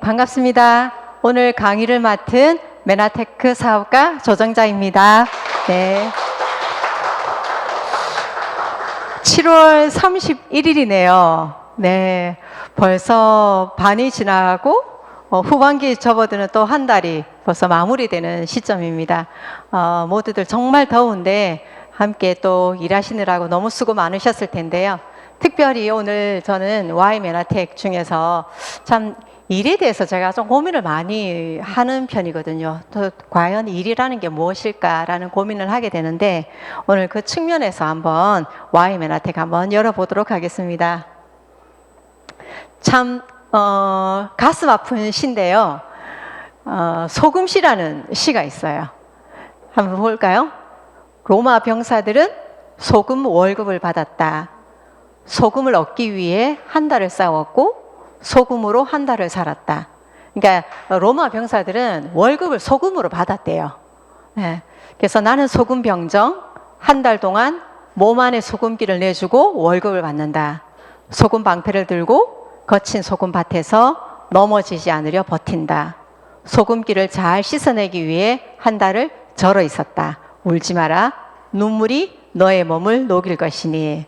반갑습니다. 오늘 강의를 맡은 메나테크 사업가 조정자입니다. 네. 7월 31일이네요. 네. 벌써 반이 지나가고 후반기 접어드는 또 한 달이 벌써 마무리되는 시점입니다. 모두들 정말 더운데 함께 또 일하시느라고 너무 수고 많으셨을 텐데요. 특별히 오늘 저는 Y 메나텍 중에서 참 일에 대해서 제가 좀 고민을 많이 하는 편이거든요. 또 과연 일이라는 게 무엇일까라는 고민을 하게 되는데 오늘 그 측면에서 한번 Y 메나텍 한번 열어보도록 하겠습니다. 참 가슴 아픈 시인데요. 소금시라는 시가 있어요. 한번 볼까요? 로마 병사들은 소금 월급을 받았다. 소금을 얻기 위해 한 달을 싸웠고 소금으로 한 달을 살았다. 그러니까 로마 병사들은 월급을 소금으로 받았대요. 네. 그래서 나는 소금 병정 한 달 동안 몸 안에 소금기를 내주고 월급을 받는다. 소금 방패를 들고 거친 소금밭에서 넘어지지 않으려 버틴다. 소금기를 잘 씻어내기 위해 한 달을 절어 있었다. 울지 마라. 눈물이 너의 몸을 녹일 것이니.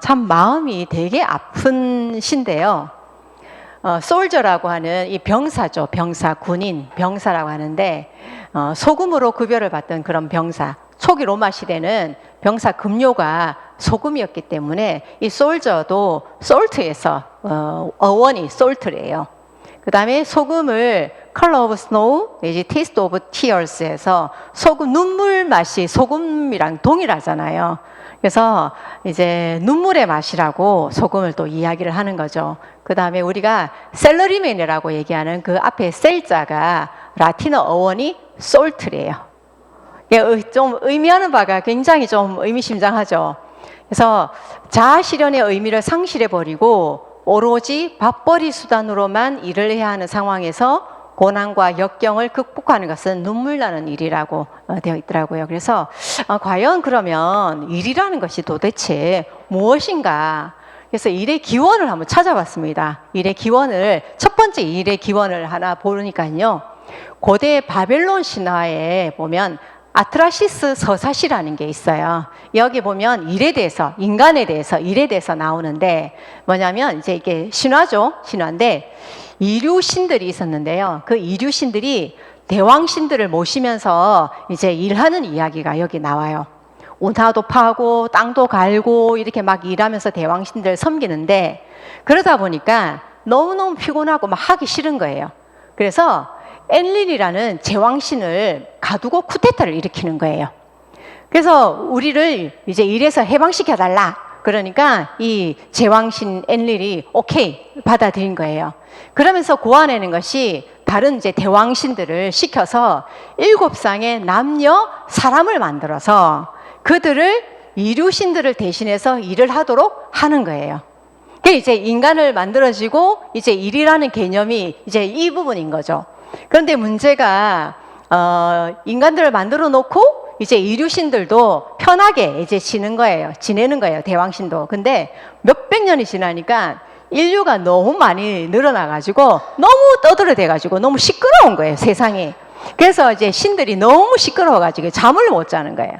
참 마음이 되게 아픈 시인데요. 솔저라고 하는 이 병사죠. 병사, 군인, 병사라고 하는데 소금으로 구별을 받던 그런 병사. 초기 로마 시대는 병사 급료가 소금이었기 때문에 이 솔저도 솔트에서 어원이 솔트래요. 그 다음에 소금을 Color of Snow, 내지 Taste of Tears에서 소금 눈물 맛이 소금이랑 동일하잖아요. 그래서 이제 눈물의 맛이라고 소금을 또 이야기를 하는 거죠. 그 다음에 우리가 셀러리맨이라고 얘기하는 그 앞에 셀자가 라틴어 어원이 솔트래요. 좀 의미하는 바가 굉장히 좀 의미심장하죠. 그래서 자아 실현의 의미를 상실해버리고 오로지 밥벌이 수단으로만 일을 해야 하는 상황에서 고난과 역경을 극복하는 것은 눈물 나는 일이라고 되어 있더라고요. 그래서 과연 그러면 일이라는 것이 도대체 무엇인가? 그래서 일의 기원을 한번 찾아봤습니다. 일의 기원을, 첫 번째 일의 기원을 하나 보니까요. 고대 바벨론 신화에 보면 아트라시스 서사시라는 게 있어요. 여기 보면 일에 대해서, 인간에 대해서, 일에 대해서 나오는데 뭐냐면 이제 이게 신화죠. 신화인데 이류신들이 있었는데요. 그 이류신들이 대왕신들을 모시면서 이제 일하는 이야기가 여기 나와요. 운하도 파고 땅도 갈고 이렇게 막 일하면서 대왕신들을 섬기는데 그러다 보니까 너무너무 피곤하고 막 하기 싫은 거예요. 그래서 엔릴이라는 제왕신을 가두고 쿠데타를 일으키는 거예요. 그래서 우리를 이제 일에서 해방시켜달라. 그러니까 이 제왕신 엔릴이 오케이 받아들인 거예요. 그러면서 고안해낸 것이 다른 이제 대왕신들을 시켜서 7쌍의 남녀 사람을 만들어서 그들을 이류신들을 대신해서 일을 하도록 하는 거예요. 그게 이제 인간을 만들어지고 이제 일이라는 개념이 이제 이 부분인 거죠. 그런데 문제가 인간들을 만들어 놓고 이제 이류신들도 편하게 이제 지내는 거예요. 대왕신도. 근데 몇백 년이 지나니까 인류가 너무 많이 늘어나가지고 너무 떠들어대가지고 너무 시끄러운 거예요. 세상이. 그래서 이제 신들이 너무 시끄러워가지고 잠을 못 자는 거예요.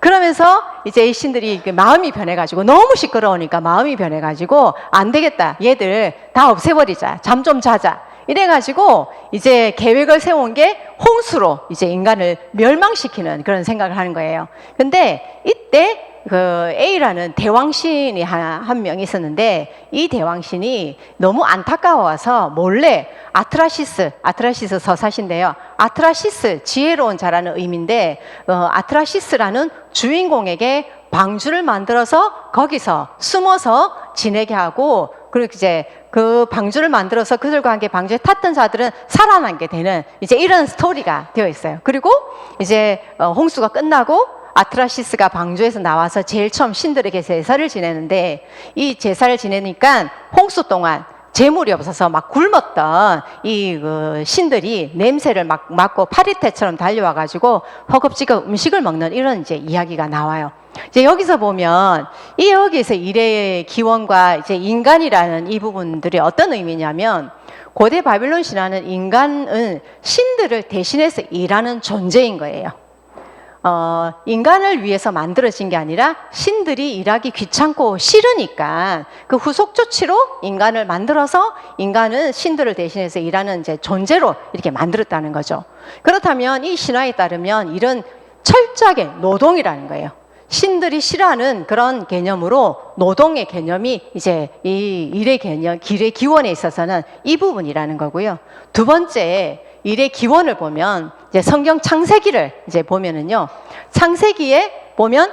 그러면서 이제 이 신들이 마음이 변해가지고 너무 시끄러우니까 마음이 변해가지고 안 되겠다. 얘들 다 없애버리자. 잠 좀 자자. 이래가지고 이제 계획을 세운 게 홍수로 이제 인간을 멸망시키는 그런 생각을 하는 거예요. 근데 이때 그 A라는 대왕신이 한 명 있었는데 이 대왕신이 너무 안타까워서 몰래 아트라시스 서사시인데요. 아트라시스, 지혜로운 자라는 의미인데 아트라시스라는 주인공에게 방주를 만들어서 거기서 숨어서 지내게 하고 그리고 이제 그 방주를 만들어서 그들과 함께 방주에 탔던 자들은 살아남게 되는 이제 이런 스토리가 되어 있어요. 그리고 이제 홍수가 끝나고 아트라시스가 방주에서 나와서 제일 처음 신들에게 제사를 지내는데 이 제사를 지내니까 홍수 동안 재물이 없어서 막 굶었던 이 신들이 냄새를 막 맡고 파리떼처럼 달려와가지고 허겁지겁 음식을 먹는 이런 이제 이야기가 나와요. 이제 여기서 보면 여기서 일의 기원과 이제 인간이라는 이 부분들이 어떤 의미냐면 고대 바빌론 신화는 인간은 신들을 대신해서 일하는 존재인 거예요. 인간을 위해서 만들어진 게 아니라 신들이 일하기 귀찮고 싫으니까 그 후속 조치로 인간을 만들어서 인간은 신들을 대신해서 일하는 이제 존재로 이렇게 만들었다는 거죠. 그렇다면 이 신화에 따르면 이런 철저하게 노동이라는 거예요. 신들이 싫어하는 그런 개념으로 노동의 개념이 이제 이 일의 개념, 일의 기원에 있어서는 이 부분이라는 거고요. 두 번째, 일의 기원을 보면 이제 성경 창세기를 이제 보면은요, 창세기에 보면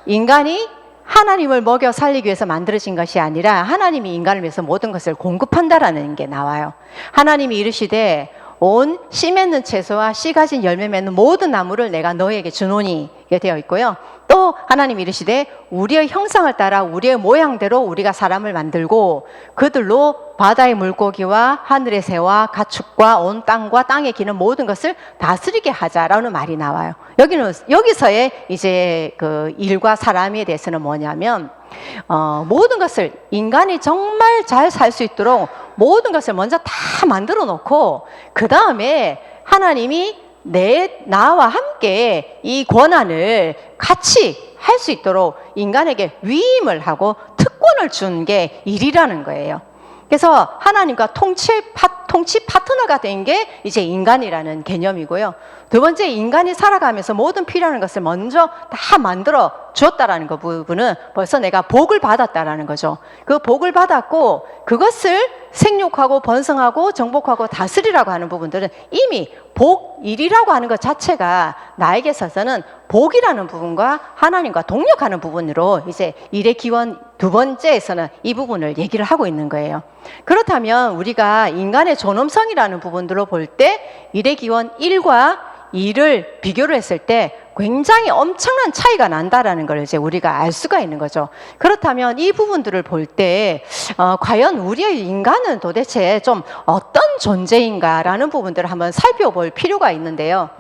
인간이 하나님을 먹여 살리기 위해서 만들어진 것이 아니라 하나님이 인간을 위해서 모든 것을 공급한다라는 게 나와요. 하나님이 이르시되 온 씨 맺는 채소와 씨 가진 열매 맺는 모든 나무를 내가 너에게 주노니 이게 되어 있고요. 또 하나님 이르시되 우리의 형상을 따라 우리의 모양대로 우리가 사람을 만들고 그들로 바다의 물고기와 하늘의 새와 가축과 온 땅과 땅에 기는 모든 것을 다스리게 하자라는 말이 나와요. 여기서의 이제 그 일과 사람에 대해서는 뭐냐면 모든 것을 인간이 정말 잘 살 수 있도록 모든 것을 먼저 다 만들어 놓고 그 다음에 하나님이 나와 함께 이 권한을 같이 할 수 있도록 인간에게 위임을 하고 특권을 준 게 일이라는 거예요. 그래서 하나님과 통치 파트너가 된 게 이제 인간이라는 개념이고요. 두 번째, 인간이 살아가면서 모든 필요한 것을 먼저 다 만들어 주었다라는 그 부분은 벌써 내가 복을 받았다라는 거죠. 그 복을 받았고 그것을 생육하고 번성하고 정복하고 다스리라고 하는 부분들은 이미 복일이라고 하는 것 자체가 나에게 있어서는 복이라는 부분과 하나님과 동력하는 부분으로 이제 일의 기원 두 번째에서는 이 부분을 얘기를 하고 있는 거예요. 그렇다면 우리가 인간의 존엄성이라는 부분들로 볼 때 일의 기원 1과 2를 비교를 했을 때 굉장히 엄청난 차이가 난다라는 걸 이제 우리가 알 수가 있는 거죠. 그렇다면 이 부분들을 볼 때 과연 우리의 인간은 도대체 좀 어떤 존재인가라는 부분들을 한번 살펴볼 필요가 있는데요.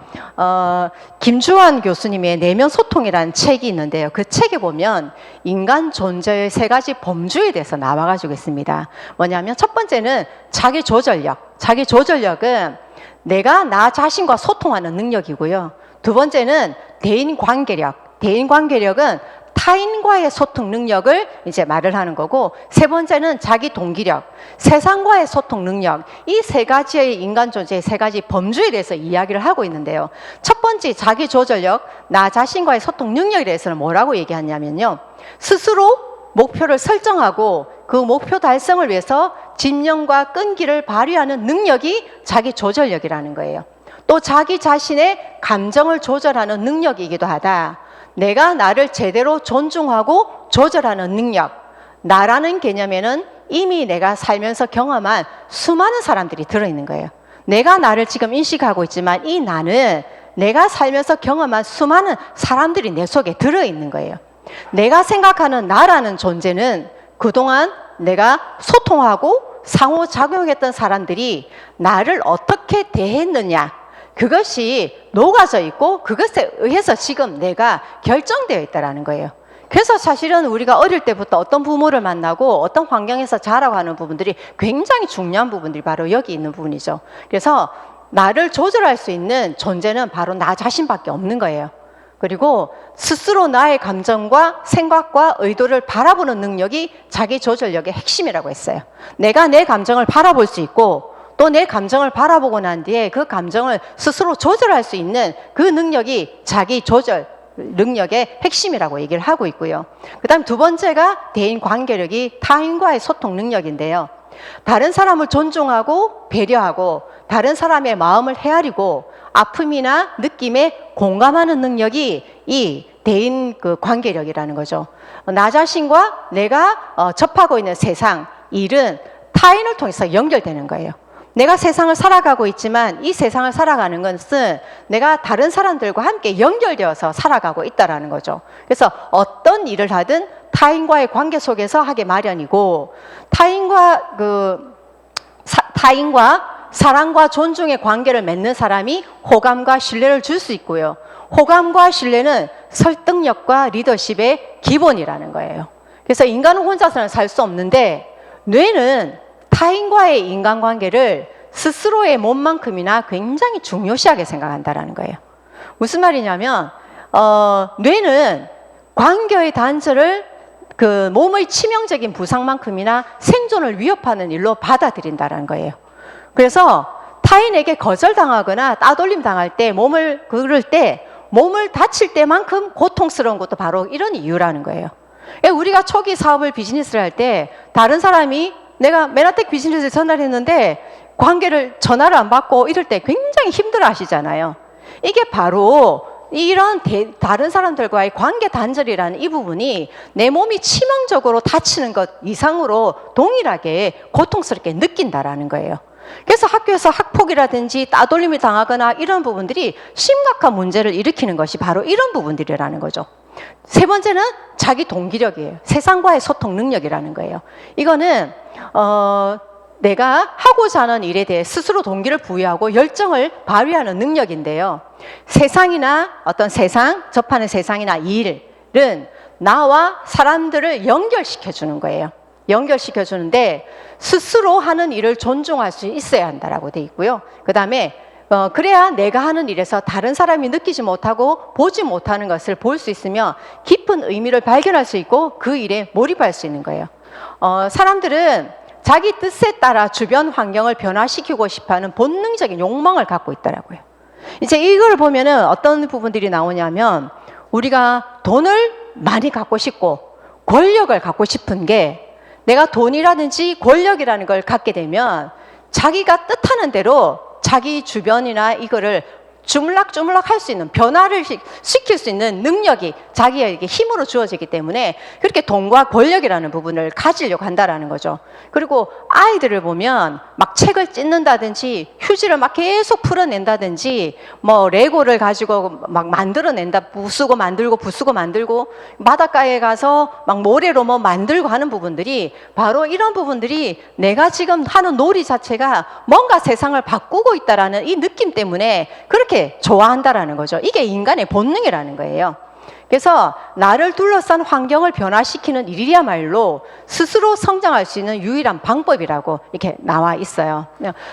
김주환 교수님의 내면 소통이라는 책이 있는데요. 그 책에 보면 인간 존재의 3가지 범주에 대해서 나와가지고 있습니다. 뭐냐면 첫 번째는 자기 조절력. 자기 조절력은 내가 나 자신과 소통하는 능력이고요. 두 번째는 대인 관계력. 대인 관계력은 타인과의 소통 능력을 이제 말을 하는 거고, 세 번째는 자기 동기력, 세상과의 소통 능력. 이 3가지의 인간 존재의 3가지 범주에 대해서 이야기를 하고 있는데요. 첫 번째 자기 조절력, 나 자신과의 소통 능력에 대해서는 뭐라고 얘기하냐면요, 스스로 목표를 설정하고 그 목표 달성을 위해서 집념과 끈기를 발휘하는 능력이 자기 조절력이라는 거예요. 또 자기 자신의 감정을 조절하는 능력이기도 하다. 내가 나를 제대로 존중하고 조절하는 능력. 나라는 개념에는 이미 내가 살면서 경험한 수많은 사람들이 들어있는 거예요. 내가 나를 지금 인식하고 있지만 이 나는 내가 살면서 경험한 수많은 사람들이 내 속에 들어있는 거예요. 내가 생각하는 나라는 존재는 그동안 내가 소통하고 상호작용했던 사람들이 나를 어떻게 대했느냐, 그것이 녹아져 있고 그것에 의해서 지금 내가 결정되어 있다는 거예요. 그래서 사실은 우리가 어릴 때부터 어떤 부모를 만나고 어떤 환경에서 자라가는 부분들이 굉장히 중요한 부분들이 바로 여기 있는 부분이죠. 그래서 나를 조절할 수 있는 존재는 바로 나 자신밖에 없는 거예요. 그리고 스스로 나의 감정과 생각과 의도를 바라보는 능력이 자기 조절력의 핵심이라고 했어요. 내가 내 감정을 바라볼 수 있고 또 내 감정을 바라보고 난 뒤에 그 감정을 스스로 조절할 수 있는 그 능력이 자기 조절 능력의 핵심이라고 얘기를 하고 있고요. 그 다음 두 번째가 대인 관계력이 타인과의 소통 능력인데요. 다른 사람을 존중하고 배려하고 다른 사람의 마음을 헤아리고 아픔이나 느낌에 공감하는 능력이 이 대인 그 관계력이라는 거죠. 나 자신과 내가 접하고 있는 세상, 일은 타인을 통해서 연결되는 거예요. 내가 세상을 살아가고 있지만 이 세상을 살아가는 것은 내가 다른 사람들과 함께 연결되어서 살아가고 있다는 거죠. 그래서 어떤 일을 하든 타인과의 관계 속에서 하게 마련이고, 타인과 사랑과 존중의 관계를 맺는 사람이 호감과 신뢰를 줄 수 있고요. 호감과 신뢰는 설득력과 리더십의 기본이라는 거예요. 그래서 인간은 혼자서는 살 수 없는데 뇌는 타인과의 인간관계를 스스로의 몸만큼이나 굉장히 중요시하게 생각한다라는 거예요. 무슨 말이냐면 뇌는 관계의 단절을 그 몸의 치명적인 부상만큼이나 생존을 위협하는 일로 받아들인다는 거예요. 그래서 타인에게 거절당하거나 따돌림 당할 때 몸을 그럴 때 몸을 다칠 때만큼 고통스러운 것도 바로 이런 이유라는 거예요. 우리가 초기 사업을 비즈니스를 할 때 다른 사람이 내가 메나텍 비즈니스를 전화했는데 관계를 전화를 안 받고 이럴 때 굉장히 힘들어 하시잖아요. 이게 바로 이런 다른 사람들과의 관계 단절이라는 이 부분이 내 몸이 치명적으로 다치는 것 이상으로 동일하게 고통스럽게 느낀다라는 거예요. 그래서 학교에서 학폭이라든지 따돌림을 당하거나 이런 부분들이 심각한 문제를 일으키는 것이 바로 이런 부분들이라는 거죠. 세 번째는 자기 동기력이에요. 세상과의 소통 능력이라는 거예요. 이거는 내가 하고자 하는 일에 대해 스스로 동기를 부여하고 열정을 발휘하는 능력인데요. 세상이나 어떤 세상, 접하는 세상이나 일은 나와 사람들을 연결시켜 주는 거예요. 연결시켜 주는데 스스로 하는 일을 존중할 수 있어야 한다라고 돼 있고요. 그 다음에 그래야 내가 하는 일에서 다른 사람이 느끼지 못하고 보지 못하는 것을 볼 수 있으며 깊은 의미를 발견할 수 있고 그 일에 몰입할 수 있는 거예요. 사람들은 자기 뜻에 따라 주변 환경을 변화시키고 싶어하는 본능적인 욕망을 갖고 있더라고요. 이제 이걸 보면은 어떤 부분들이 나오냐면 우리가 돈을 많이 갖고 싶고 권력을 갖고 싶은 게 내가 돈이라든지 권력이라는 걸 갖게 되면 자기가 뜻하는 대로 자기 주변이나 이거를 주물락주물락 할 수 있는 변화를 시킬 수 있는 능력이 자기에게 힘으로 주어지기 때문에 그렇게 돈과 권력이라는 부분을 가지려고 한다라는 거죠. 그리고 아이들을 보면 막 책을 찢는다든지 휴지를 막 계속 풀어낸다든지 뭐 레고를 가지고 막 만들어낸다, 부수고 만들고 부수고 만들고 바닷가에 가서 막 모래로 뭐 만들고 하는 부분들이 바로 이런 부분들이 내가 지금 하는 놀이 자체가 뭔가 세상을 바꾸고 있다라는 이 느낌 때문에 그렇게 좋아한다라는 거죠. 이게 인간의 본능이라는 거예요. 그래서 나를 둘러싼 환경을 변화시키는 일이야말로 스스로 성장할 수 있는 유일한 방법이라고 이렇게 나와 있어요.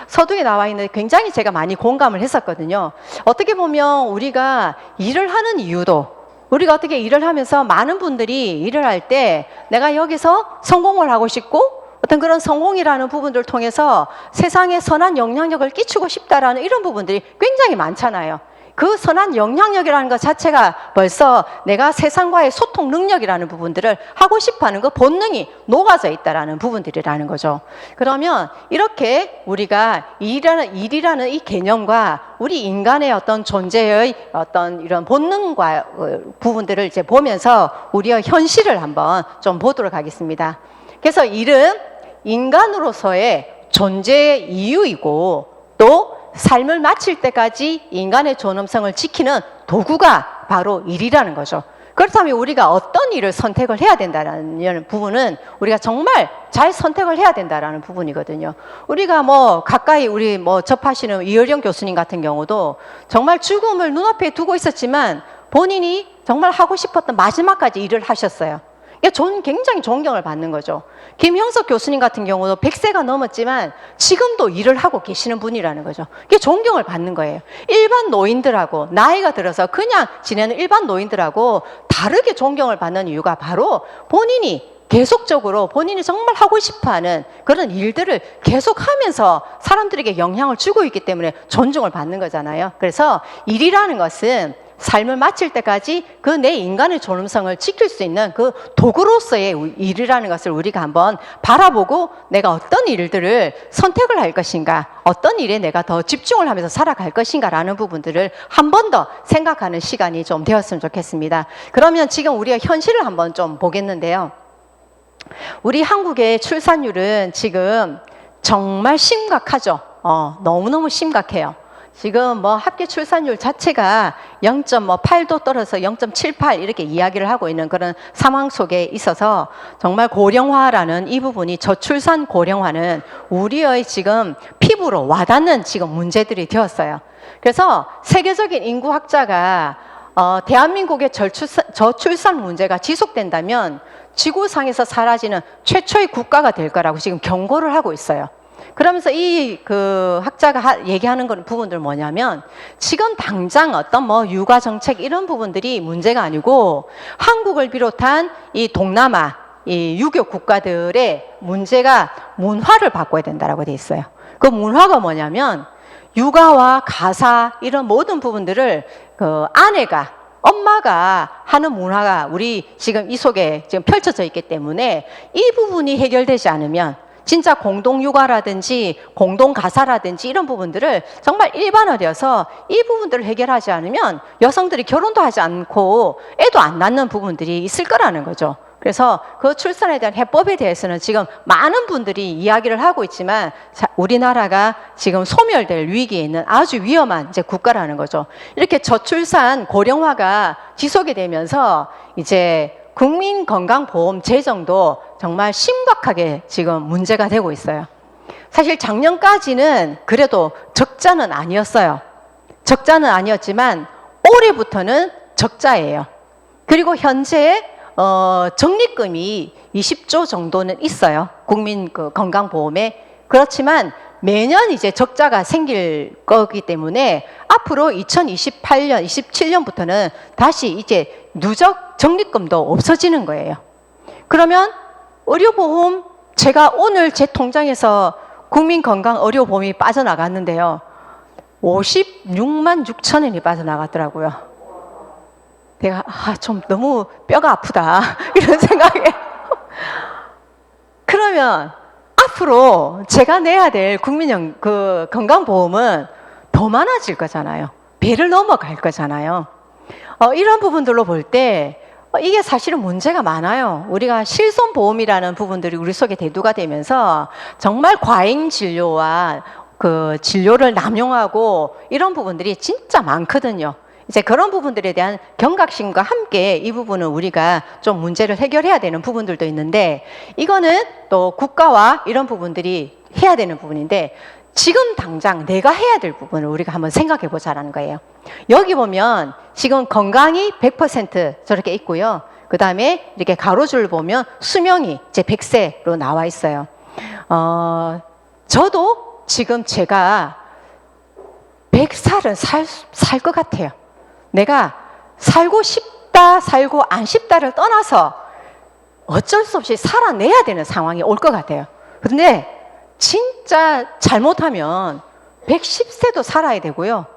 서두에 나와 있는데 굉장히 제가 많이 공감을 했었거든요. 어떻게 보면 우리가 일을 하는 이유도 우리가 어떻게 일을 하면서 많은 분들이 일을 할 때 내가 여기서 성공을 하고 싶고 어떤 그런 성공이라는 부분들을 통해서 세상에 선한 영향력을 끼치고 싶다라는 이런 부분들이 굉장히 많잖아요. 그 선한 영향력이라는 것 자체가 벌써 내가 세상과의 소통 능력이라는 부분들을 하고 싶어하는 그 본능이 녹아져 있다라는 부분들이라는 거죠. 그러면 이렇게 우리가 일이라는 이 개념과 우리 인간의 어떤 존재의 어떤 이런 본능과 부분들을 이제 보면서 우리의 현실을 한번 좀 보도록 하겠습니다. 그래서 일은 인간으로서의 존재의 이유이고 또 삶을 마칠 때까지 인간의 존엄성을 지키는 도구가 바로 일이라는 거죠. 그렇다면 우리가 어떤 일을 선택을 해야 된다는 부분은 우리가 정말 잘 선택을 해야 된다는 부분이거든요. 우리가 뭐 가까이 우리 뭐 접하시는 이효령 교수님 같은 경우도 정말 죽음을 눈앞에 두고 있었지만 본인이 정말 하고 싶었던 마지막까지 일을 하셨어요. 저는 굉장히 존경을 받는 거죠. 김형석 교수님 같은 경우도 100세가 넘었지만 지금도 일을 하고 계시는 분이라는 거죠. 이게 존경을 받는 거예요. 일반 노인들하고 나이가 들어서 그냥 지내는 일반 노인들하고 다르게 존경을 받는 이유가 바로 본인이 계속적으로 본인이 정말 하고 싶어하는 그런 일들을 계속하면서 사람들에게 영향을 주고 있기 때문에 존중을 받는 거잖아요. 그래서 일이라는 것은 삶을 마칠 때까지 그 내 인간의 존엄성을 지킬 수 있는 그 도구로서의 일이라는 것을 우리가 한번 바라보고 내가 어떤 일들을 선택을 할 것인가, 어떤 일에 내가 더 집중을 하면서 살아갈 것인가라는 부분들을 한 번 더 생각하는 시간이 좀 되었으면 좋겠습니다. 그러면 지금 우리가 현실을 한번 좀 보겠는데요. 우리 한국의 출산율은 지금 정말 심각하죠. 너무너무 심각해요. 지금 뭐 합계 출산율 자체가 0.8도 떨어져서 0.78 이렇게 이야기를 하고 있는 그런 상황 속에 있어서 정말 고령화라는 이 부분이 저출산 고령화는 우리의 지금 피부로 와닿는 지금 문제들이 되었어요. 그래서 세계적인 인구학자가 대한민국의 저출산 문제가 지속된다면 지구상에서 사라지는 최초의 국가가 될 거라고 지금 경고를 하고 있어요. 그러면서 이 그 학자가 얘기하는 부분들 뭐냐면 지금 당장 어떤 뭐 육아 정책 이런 부분들이 문제가 아니고 한국을 비롯한 이 동남아 이 유교 국가들의 문제가 문화를 바꿔야 된다라고 돼 있어요. 그 문화가 뭐냐면 육아와 가사 이런 모든 부분들을 그 아내가 엄마가 하는 문화가 우리 지금 이 속에 지금 펼쳐져 있기 때문에 이 부분이 해결되지 않으면 진짜 공동 육아라든지 공동 가사라든지 이런 부분들을 정말 일반화되어서 이 부분들을 해결하지 않으면 여성들이 결혼도 하지 않고 애도 안 낳는 부분들이 있을 거라는 거죠. 그래서 그 출산에 대한 해법에 대해서는 지금 많은 분들이 이야기를 하고 있지만 우리나라가 지금 소멸될 위기에 있는 아주 위험한 이제 국가라는 거죠. 이렇게 저출산 고령화가 지속이 되면서 이제 국민건강보험 재정도 정말 심각하게 지금 문제가 되고 있어요. 사실 작년까지는 그래도 적자는 아니었어요. 적자는 아니었지만 올해부터는 적자예요. 그리고 현재 적립금이 20조 정도는 있어요. 국민 그 건강보험에. 그렇지만 매년 이제 적자가 생길 거기 때문에 앞으로 2028년, 27년부터는 다시 이제 누적 적립금도 없어지는 거예요. 그러면 의료보험, 제가 오늘 제 통장에서 국민건강의료보험이 빠져나갔는데요. 56만 6천 원이 빠져나갔더라고요. 내가 좀 너무 뼈가 아프다 이런 생각에 그러면 앞으로 제가 내야 될 국민형 그 건강보험은 더 많아질 거잖아요. 배를 넘어갈 거잖아요. 이런 부분들로 볼 때 이게 사실은 문제가 많아요. 우리가 실손보험이라는 부분들이 우리 속에 대두가 되면서 정말 과잉 진료와 그 진료를 남용하고 이런 부분들이 진짜 많거든요. 이제 그런 부분들에 대한 경각심과 함께 이 부분은 우리가 좀 문제를 해결해야 되는 부분들도 있는데 이거는 또 국가와 이런 부분들이 해야 되는 부분인데 지금 당장 내가 해야 될 부분을 우리가 한번 생각해 보자라는 거예요. 여기 보면 지금 건강이 100% 저렇게 있고요. 그 다음에 이렇게 가로줄 보면 수명이 이제 100세로 나와 있어요. 저도 지금 제가 100살은 살 것 같아요. 내가 살고 싶다, 살고 안 싶다를 떠나서 어쩔 수 없이 살아내야 되는 상황이 올 것 같아요. 그런데 진짜 잘못하면 110세도 살아야 되고요.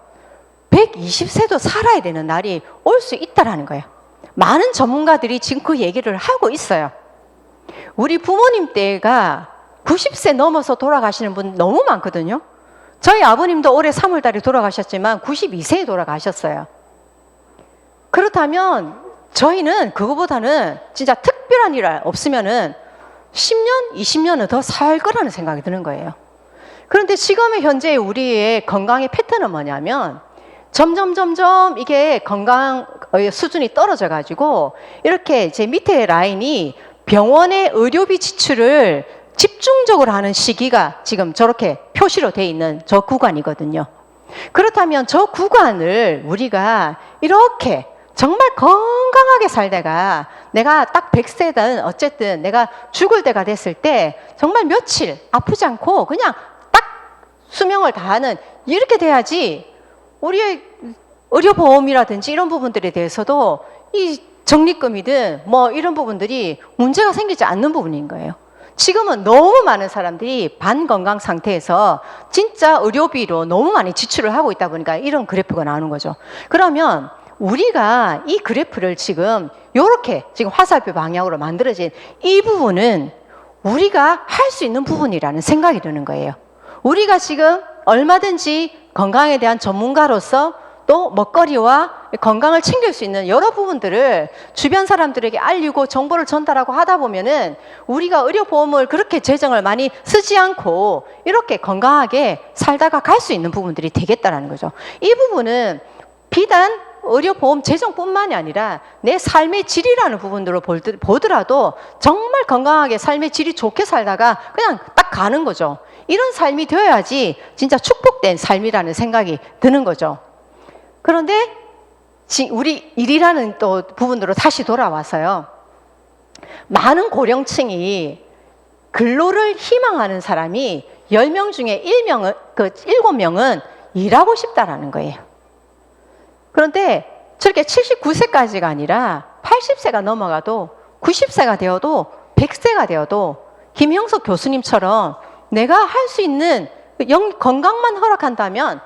120세도 살아야 되는 날이 올 수 있다라는 거예요. 많은 전문가들이 지금 그 얘기를 하고 있어요. 우리 부모님 때가 90세 넘어서 돌아가시는 분 너무 많거든요. 저희 아버님도 올해 3월 달에 돌아가셨지만 92세에 돌아가셨어요. 그렇다면 저희는 그거보다는 진짜 특별한 일 없으면은 10년, 20년은 더 살 거라는 생각이 드는 거예요. 그런데 지금의 현재 우리의 건강의 패턴은 뭐냐면 점점 이게 건강 수준이 떨어져 가지고 이렇게 제 밑에 라인이 병원의 의료비 지출을 집중적으로 하는 시기가 지금 저렇게 표시로 돼 있는 저 구간이거든요. 그렇다면 저 구간을 우리가 이렇게 정말 건강하게 살다가 내가 딱 100세든 어쨌든 내가 죽을 때가 됐을 때 정말 며칠 아프지 않고 그냥 딱 수명을 다하는 이렇게 돼야지 우리의 의료보험이라든지 이런 부분들에 대해서도 이 적립금이든 뭐 이런 부분들이 문제가 생기지 않는 부분인 거예요. 지금은 너무 많은 사람들이 반건강 상태에서 진짜 의료비로 너무 많이 지출을 하고 있다 보니까 이런 그래프가 나오는 거죠. 그러면 우리가 이 그래프를 지금 이렇게 지금 화살표 방향으로 만들어진 이 부분은 우리가 할 수 있는 부분이라는 생각이 드는 거예요. 우리가 지금 얼마든지 건강에 대한 전문가로서 또 먹거리와 건강을 챙길 수 있는 여러 부분들을 주변 사람들에게 알리고 정보를 전달하고 하다 보면은 우리가 의료보험을 그렇게 재정을 많이 쓰지 않고 이렇게 건강하게 살다가 갈 수 있는 부분들이 되겠다라는 거죠. 이 부분은 비단 의료보험 재정뿐만이 아니라 내 삶의 질이라는 부분들로 보더라도 정말 건강하게 삶의 질이 좋게 살다가 그냥 딱 가는 거죠. 이런 삶이 되어야지 진짜 축복된 삶이라는 생각이 드는 거죠. 그런데 우리 일이라는 또 부분으로 다시 돌아와서요. 많은 고령층이 근로를 희망하는 사람이 10명 중에 7명은 일하고 싶다라는 거예요. 그런데 저렇게 79세까지가 아니라 80세가 넘어가도 90세가 되어도 100세가 되어도 김형석 교수님처럼 내가 할 수 있는 건강만 허락한다면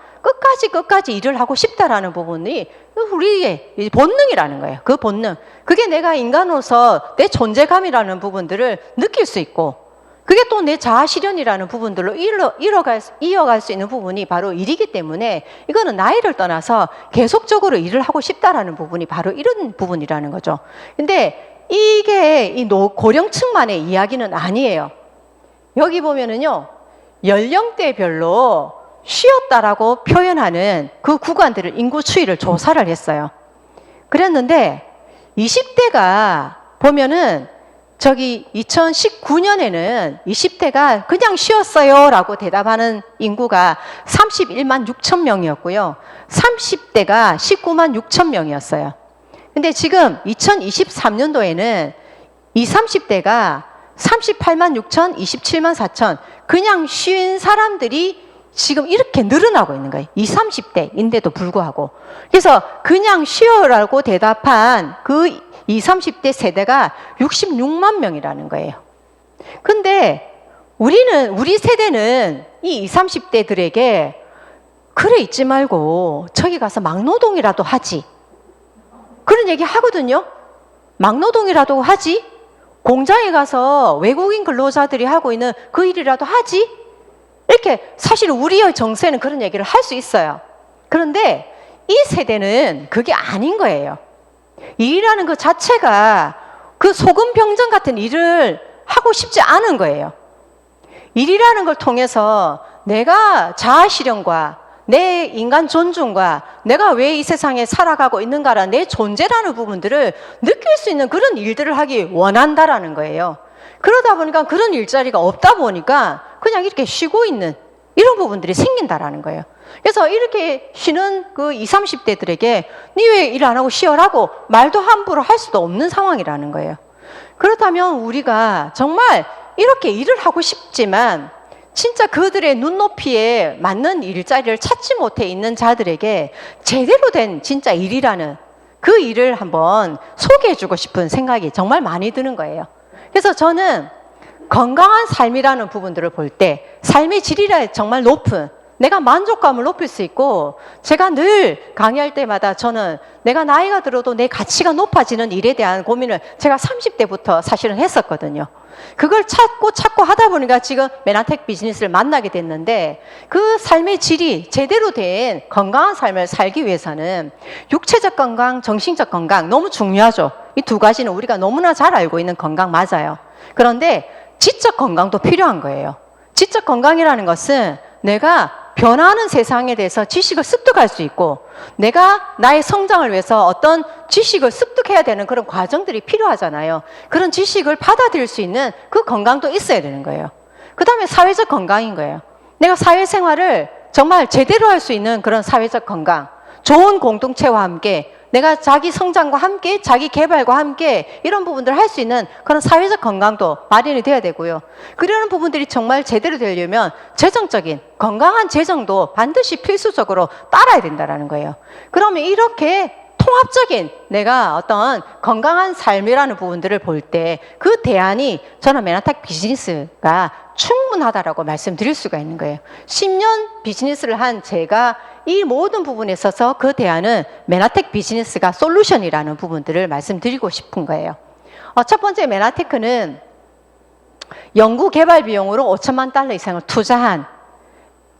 끝까지 일을 하고 싶다라는 부분이 우리의 본능이라는 거예요. 그 본능. 그게 내가 인간으로서 내 존재감이라는 부분들을 느낄 수 있고, 그게 또 내 자아 실현이라는 부분들로 이어갈 수 있는 부분이 바로 일이기 때문에, 이거는 나이를 떠나서 계속적으로 일을 하고 싶다라는 부분이 바로 이런 부분이라는 거죠. 근데 이게 이 고령층만의 이야기는 아니에요. 여기 보면은요, 연령대별로 쉬었다라고 표현하는 그 구간들을 인구 추이를 조사를 했어요. 그랬는데 20대가 보면은 저기 2019년에는 20대가 그냥 쉬었어요 라고 대답하는 인구가 31만 6천 명이었고요. 30대가 19만 6천 명이었어요. 근데 지금 2023년도에는 20, 30대가 38만 6천, 27만 4천, 그냥 쉰 사람들이 지금 이렇게 늘어나고 있는 거예요. 20, 30대인데도 불구하고. 그래서 그냥 쉬어라고 대답한 그 20, 30대 세대가 66만 명이라는 거예요. 근데 우리 세대는 이 20, 30대들에게 그래 있지 말고 저기 가서 막노동이라도 하지. 그런 얘기 하거든요. 막노동이라도 하지. 공장에 가서 외국인 근로자들이 하고 있는 그 일이라도 하지. 이렇게 사실 우리의 정세는 그런 얘기를 할 수 있어요. 그런데 이 세대는 그게 아닌 거예요. 일이라는 것 자체가 그 소금병정 같은 일을 하고 싶지 않은 거예요. 일이라는 걸 통해서 내가 자아 실현과 내 인간 존중과 내가 왜 이 세상에 살아가고 있는가라는 내 존재라는 부분들을 느낄 수 있는 그런 일들을 하기 원한다라는 거예요. 그러다 보니까 그런 일자리가 없다 보니까 그냥 이렇게 쉬고 있는 이런 부분들이 생긴다라는 거예요. 그래서 이렇게 쉬는 그 20, 30대들에게 니 왜 일 안 하고 쉬어라고 말도 함부로 할 수도 없는 상황이라는 거예요. 그렇다면 우리가 정말 이렇게 일을 하고 싶지만 진짜 그들의 눈높이에 맞는 일자리를 찾지 못해 있는 자들에게 제대로 된 진짜 일이라는 그 일을 한번 소개해주고 싶은 생각이 정말 많이 드는 거예요. 그래서 저는 건강한 삶이라는 부분들을 볼 때 삶의 질이 정말 높은, 내가 만족감을 높일 수 있고, 제가 늘 강의할 때마다 저는 내가 나이가 들어도 내 가치가 높아지는 일에 대한 고민을 제가 30대부터 사실은 했었거든요. 그걸 찾고 하다 보니까 지금 메나텍 비즈니스를 만나게 됐는데, 그 삶의 질이 제대로 된 건강한 삶을 살기 위해서는 육체적 건강, 정신적 건강 너무 중요하죠. 이 두 가지는 우리가 너무나 잘 알고 있는 건강 맞아요. 그런데 지적 건강도 필요한 거예요. 지적 건강이라는 것은 내가 변화하는 세상에 대해서 지식을 습득할 수 있고, 내가 나의 성장을 위해서 어떤 지식을 습득해야 되는 그런 과정들이 필요하잖아요. 그런 지식을 받아들일 수 있는 그 건강도 있어야 되는 거예요. 그 다음에 사회적 건강인 거예요. 내가 사회생활을 정말 제대로 할 수 있는 그런 사회적 건강, 좋은 공동체와 함께 내가 자기 성장과 함께 자기 개발과 함께 이런 부분들을 할 수 있는 그런 사회적 건강도 마련이 돼야 되고요. 그런 부분들이 정말 제대로 되려면 재정적인 건강한 재정도 반드시 필수적으로 따라야 된다는 거예요. 그러면 이렇게 통합적인 내가 어떤 건강한 삶이라는 부분들을 볼 때 그 대안이 저는 메나텍 비즈니스가 충분하다라고 말씀드릴 수가 있는 거예요. 10년 비즈니스를 한 제가 이 모든 부분에 있어서 그 대안은 메나텍 비즈니스가 솔루션이라는 부분들을 말씀드리고 싶은 거예요. 첫 번째, 메나테크는 연구 개발 비용으로 5천만 달러 이상을 투자한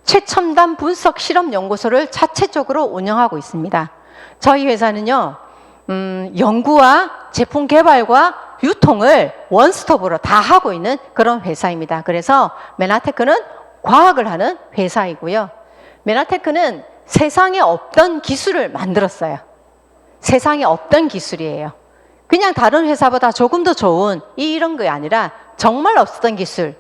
최첨단 분석 실험 연구소를 자체적으로 운영하고 있습니다. 저희 회사는요, 연구와 제품 개발과 유통을 원스톱으로 다 하고 있는 그런 회사입니다. 그래서 메나테크는 과학을 하는 회사이고요. 메나테크는 세상에 없던 기술을 만들었어요. 세상에 없던 기술이에요. 그냥 다른 회사보다 조금 더 좋은 이런 게 아니라 정말 없었던 기술.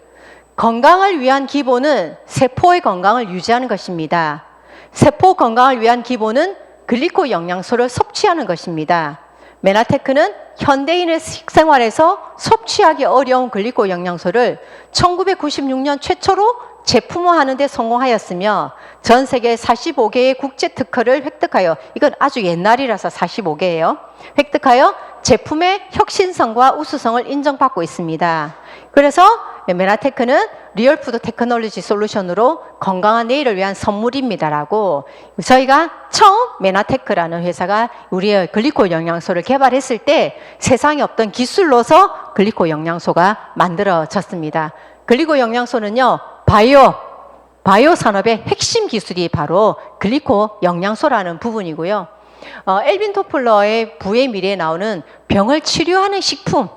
건강을 위한 기본은 세포의 건강을 유지하는 것입니다. 세포 건강을 위한 기본은 글리코 영양소를 섭취하는 것입니다. 메나테크는 현대인의 식생활에서 섭취하기 어려운 글리코 영양소를 1996년 최초로 제품화하는 데 성공하였으며 전 세계 45개의 국제 특허를 획득하여, 이건 아주 옛날이라서 45개예요. 획득하여 제품의 혁신성과 우수성을 인정받고 있습니다. 그래서 메나테크는 리얼푸드 테크놀로지 솔루션으로 건강한 내일을 위한 선물입니다라고, 저희가 처음 메나테크라는 회사가 우리의 글리코 영양소를 개발했을 때 세상에 없던 기술로서 글리코 영양소가 만들어졌습니다. 글리코 영양소는요, 바이오 산업의 핵심 기술이 바로 글리코 영양소라는 부분이고요. 엘빈 토플러의 부의 미래에 나오는 병을 치료하는 식품,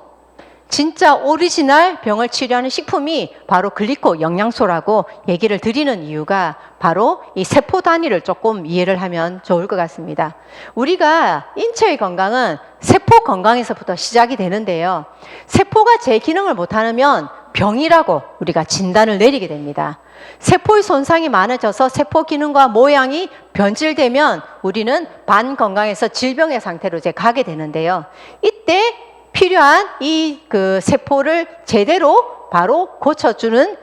진짜 오리지널 병을 치료하는 식품이 바로 글리코 영양소라고 얘기를 드리는 이유가 바로 이 세포 단위를 조금 이해를 하면 좋을 것 같습니다. 우리가 인체의 건강은 세포 건강에서부터 시작이 되는데요. 세포가 제 기능을 못하면 병이라고 우리가 진단을 내리게 됩니다. 세포의 손상이 많아져서 세포 기능과 모양이 변질되면 우리는 반건강에서 질병의 상태로 이제 가게 되는데요. 이때 필요한 이 세포를 제대로 바로 고쳐주는,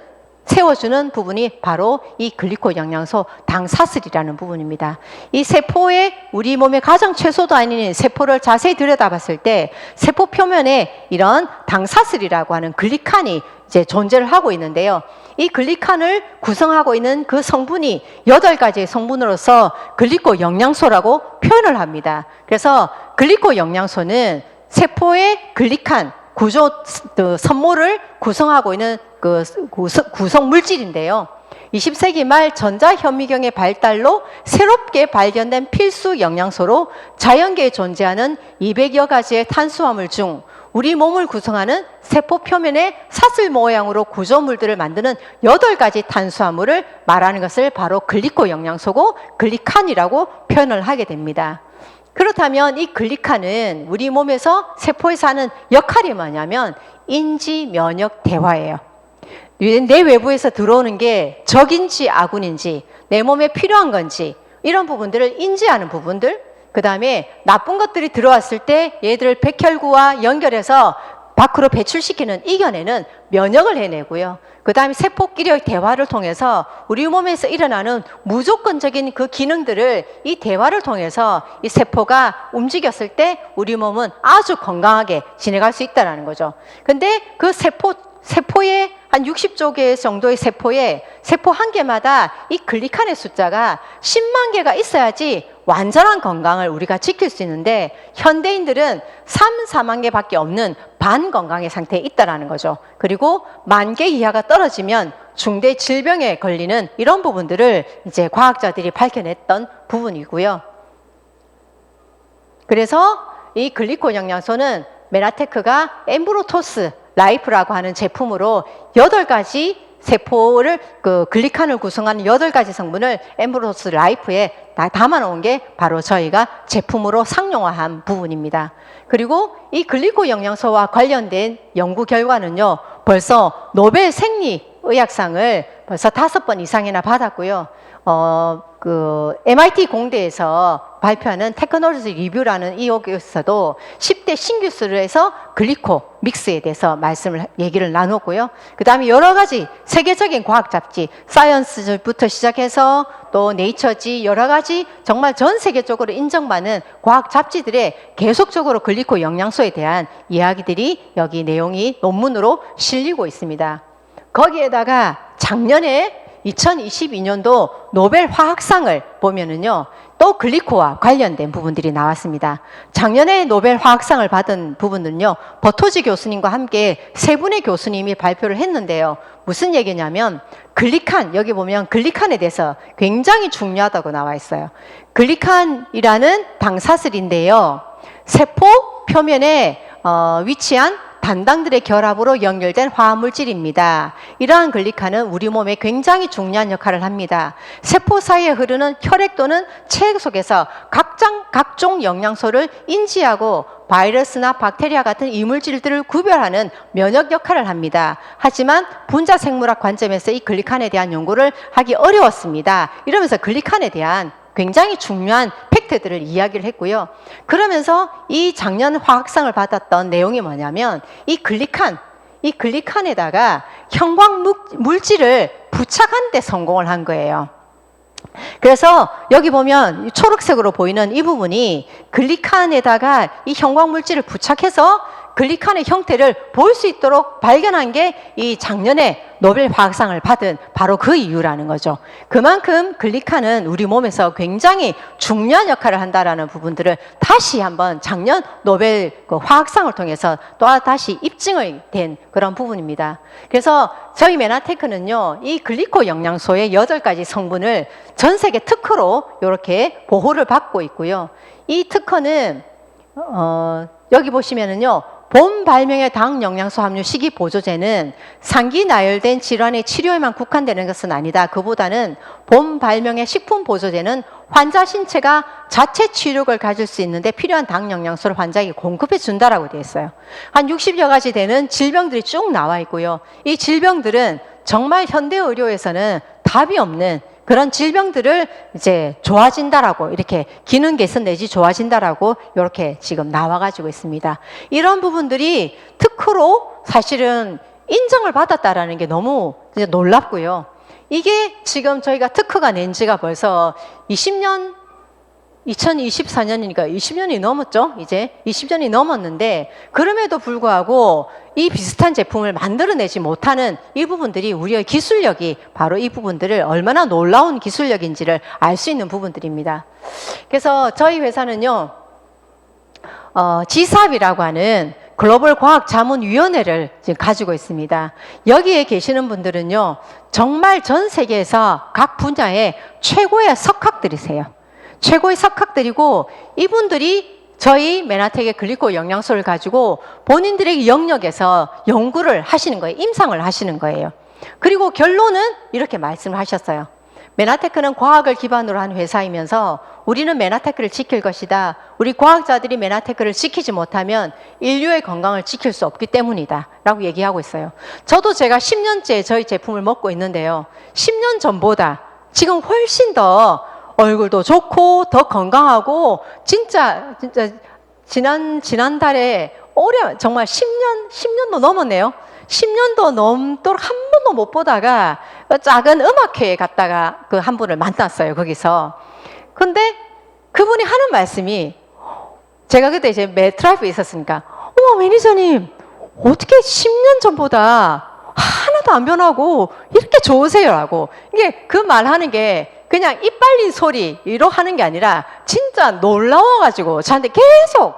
세워주는 부분이 바로 이 글리코 영양소 당사슬이라는 부분입니다. 이 세포의, 우리 몸의 가장 최소도 아닌 세포를 자세히 들여다봤을 때 세포 표면에 이런 당사슬이라고 하는 글리칸이 이제 존재를 하고 있는데요. 이 글리칸을 구성하고 있는 그 성분이 8가지의 성분으로서 글리코 영양소라고 표현을 합니다. 그래서 글리코 영양소는 세포의 글리칸 구조 선모를 구성하고 있는 구성 물질인데요. 20세기 말 전자현미경의 발달로 새롭게 발견된 필수 영양소로 자연계에 존재하는 200여 가지의 탄수화물 중 우리 몸을 구성하는 세포 표면의 사슬 모양으로 구조물들을 만드는 8가지 탄수화물을 말하는 것을 바로 글리코 영양소고 글리칸이라고 표현을 하게 됩니다. 그렇다면 이 글리칸은 우리 몸에서 세포에서 하는 역할이 뭐냐면 인지 면역 대화예요. 내 외부에서 들어오는 게 적인지 아군인지, 내 몸에 필요한 건지, 이런 부분들을 인지하는 부분들, 그 다음에 나쁜 것들이 들어왔을 때 얘들을 백혈구와 연결해서 밖으로 배출시키는, 이겨내는 면역을 해내고요. 그 다음에 세포끼리의 대화를 통해서 우리 몸에서 일어나는 무조건적인 그 기능들을 이 대화를 통해서 이 세포가 움직였을 때 우리 몸은 아주 건강하게 지내갈 수 있다는 거죠. 근데 그 세포의 한 60조 개 정도의 세포에 세포 한 개마다 이 글리칸의 숫자가 10만 개가 있어야지 완전한 건강을 우리가 지킬 수 있는데, 현대인들은 4만 개밖에 없는 반건강의 상태에 있다는 거죠. 그리고 10,000개 이하가 떨어지면 중대 질병에 걸리는 이런 부분들을 이제 과학자들이 밝혀냈던 부분이고요. 그래서 이 글리코 영양소는 메나테크가 엠브로토스 라이프라고 하는 제품으로 8가지 세포를 글리칸을 구성하는 8가지 성분을 엠브로토스 라이프에 담아놓은 게 바로 저희가 제품으로 상용화한 부분입니다. 그리고 이 글리코 영양소와 관련된 연구 결과는요, 벌써 노벨 생리의학상을 벌써 5번 이상이나 받았고요. MIT 공대에서 발표하는 테크놀로지 리뷰라는 이 여기서도 10대 신기술에서 글리코 믹스에 대해서 얘기를 나눴고요. 그 다음에 여러 가지 세계적인 과학 잡지, 사이언스부터 시작해서 또 네이처지, 여러 가지 정말 전 세계적으로 인정받는 과학 잡지들에 계속적으로 글리코 영양소에 대한 이야기들이 여기 내용이 논문으로 실리고 있습니다. 거기에다가 작년에 2022년도 노벨 화학상을 보면은요, 또 글리코와 관련된 부분들이 나왔습니다. 작년에 노벨 화학상을 받은 부분은요, 버토지 교수님과 함께 3분의 교수님이 발표를 했는데요. 무슨 얘기냐면 글리칸, 여기 보면 글리칸에 대해서 굉장히 중요하다고 나와 있어요. 글리칸이라는 당사슬인데요, 세포 표면에 위치한 단당들의 결합으로 연결된 화합물질입니다. 이러한 글리칸은 우리 몸에 굉장히 중요한 역할을 합니다. 세포 사이에 흐르는 혈액 또는 체액 속에서 각종 영양소를 인지하고 바이러스나 박테리아 같은 이물질들을 구별하는 면역 역할을 합니다. 하지만 분자 생물학 관점에서 이 글리칸에 대한 연구를 하기 어려웠습니다. 이러면서 글리칸에 대한 굉장히 중요한 팩트들을 이야기를 했고요. 그러면서 이 작년 화학상을 받았던 내용이 뭐냐면 이 글리칸에다가 형광 물질을 부착한 데 성공을 한 거예요. 그래서 여기 보면 초록색으로 보이는 이 부분이 글리칸에다가 이 형광 물질을 부착해서 글리칸의 형태를 볼 수 있도록 발견한 게 이 작년에 노벨 화학상을 받은 바로 그 이유라는 거죠. 그만큼 글리칸은 우리 몸에서 굉장히 중요한 역할을 한다라는 부분들을 다시 한번 작년 노벨 화학상을 통해서 또 다시 입증이 된 그런 부분입니다. 그래서 저희 메나테크는요, 이 글리코 영양소의 8가지 성분을 전 세계 특허로 이렇게 보호를 받고 있고요. 이 특허는 여기 보시면은요, 본 발명의 당 영양소 함유 식이 보조제는 상기 나열된 질환의 치료에만 국한되는 것은 아니다. 그보다는 본 발명의 식품 보조제는 환자 신체가 자체 치료력을 가질 수 있는데 필요한 당 영양소를 환자에게 공급해 준다라고 되어 있어요. 한 60여 가지 되는 질병들이 쭉 나와 있고요. 이 질병들은 정말 현대 의료에서는 답이 없는 그런 질병들을 이제 좋아진다라고, 이렇게 기능 개선 내지 좋아진다라고 이렇게 지금 나와가지고 있습니다. 이런 부분들이 특허로 사실은 인정을 받았다라는 게 너무 놀랍고요. 이게 지금 저희가 특허가 낸 지가 벌써 2024년이니까 20년이 넘었죠. 이제 20년이 넘었는데, 그럼에도 불구하고 이 비슷한 제품을 만들어내지 못하는 이 부분들이 우리의 기술력이 바로 이 부분들을 얼마나 놀라운 기술력인지를 알 수 있는 부분들입니다. 그래서 저희 회사는요, GSAB이라고 하는 글로벌 과학자문위원회를 지금 가지고 있습니다. 여기에 계시는 분들은요, 정말 전 세계에서 각 분야의 최고의 석학들이세요. 최고의 석학들이고, 이분들이 저희 메나텍의 글리코 영양소를 가지고 본인들의 영역에서 연구를 하시는 거예요. 임상을 하시는 거예요. 그리고 결론은 이렇게 말씀을 하셨어요. 메나테크는 과학을 기반으로 한 회사이면서 우리는 메나테크를 지킬 것이다. 우리 과학자들이 메나테크를 지키지 못하면 인류의 건강을 지킬 수 없기 때문이다 라고 얘기하고 있어요. 저도 제가 10년째 저희 제품을 먹고 있는데요, 10년 전보다 지금 훨씬 더 얼굴도 좋고 더 건강하고, 진짜 지난달에 정말 10년도 넘었네요. 10년도 넘도록 한 번도 못 보다가 작은 음악회에 갔다가 그 한 분을 만났어요, 거기서. 근데 그분이 하는 말씀이, 제가 그때 이제 매트라이프에 있었으니까, 어머, 매니저님, 어떻게 10년 전보다 하나도 안 변하고 이렇게 좋으세요? 라고. 이게 그 말하는 게 그냥 입 빨린 소리로 하는 게 아니라 진짜 놀라워가지고 저한테 계속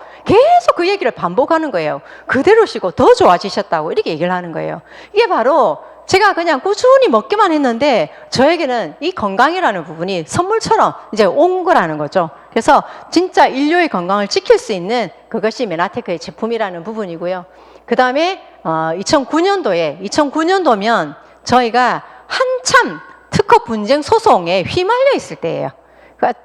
그 얘기를 반복하는 거예요. 그대로시고 더 좋아지셨다고 이렇게 얘기를 하는 거예요. 이게 바로 제가 그냥 꾸준히 먹기만 했는데 저에게는 이 건강이라는 부분이 선물처럼 이제 온 거라는 거죠. 그래서 진짜 인류의 건강을 지킬 수 있는 그것이 메나테크의 제품이라는 부분이고요. 그 다음에 2009년도면 저희가 한참 특허 분쟁 소송에 휘말려 있을 때예요. 그러니까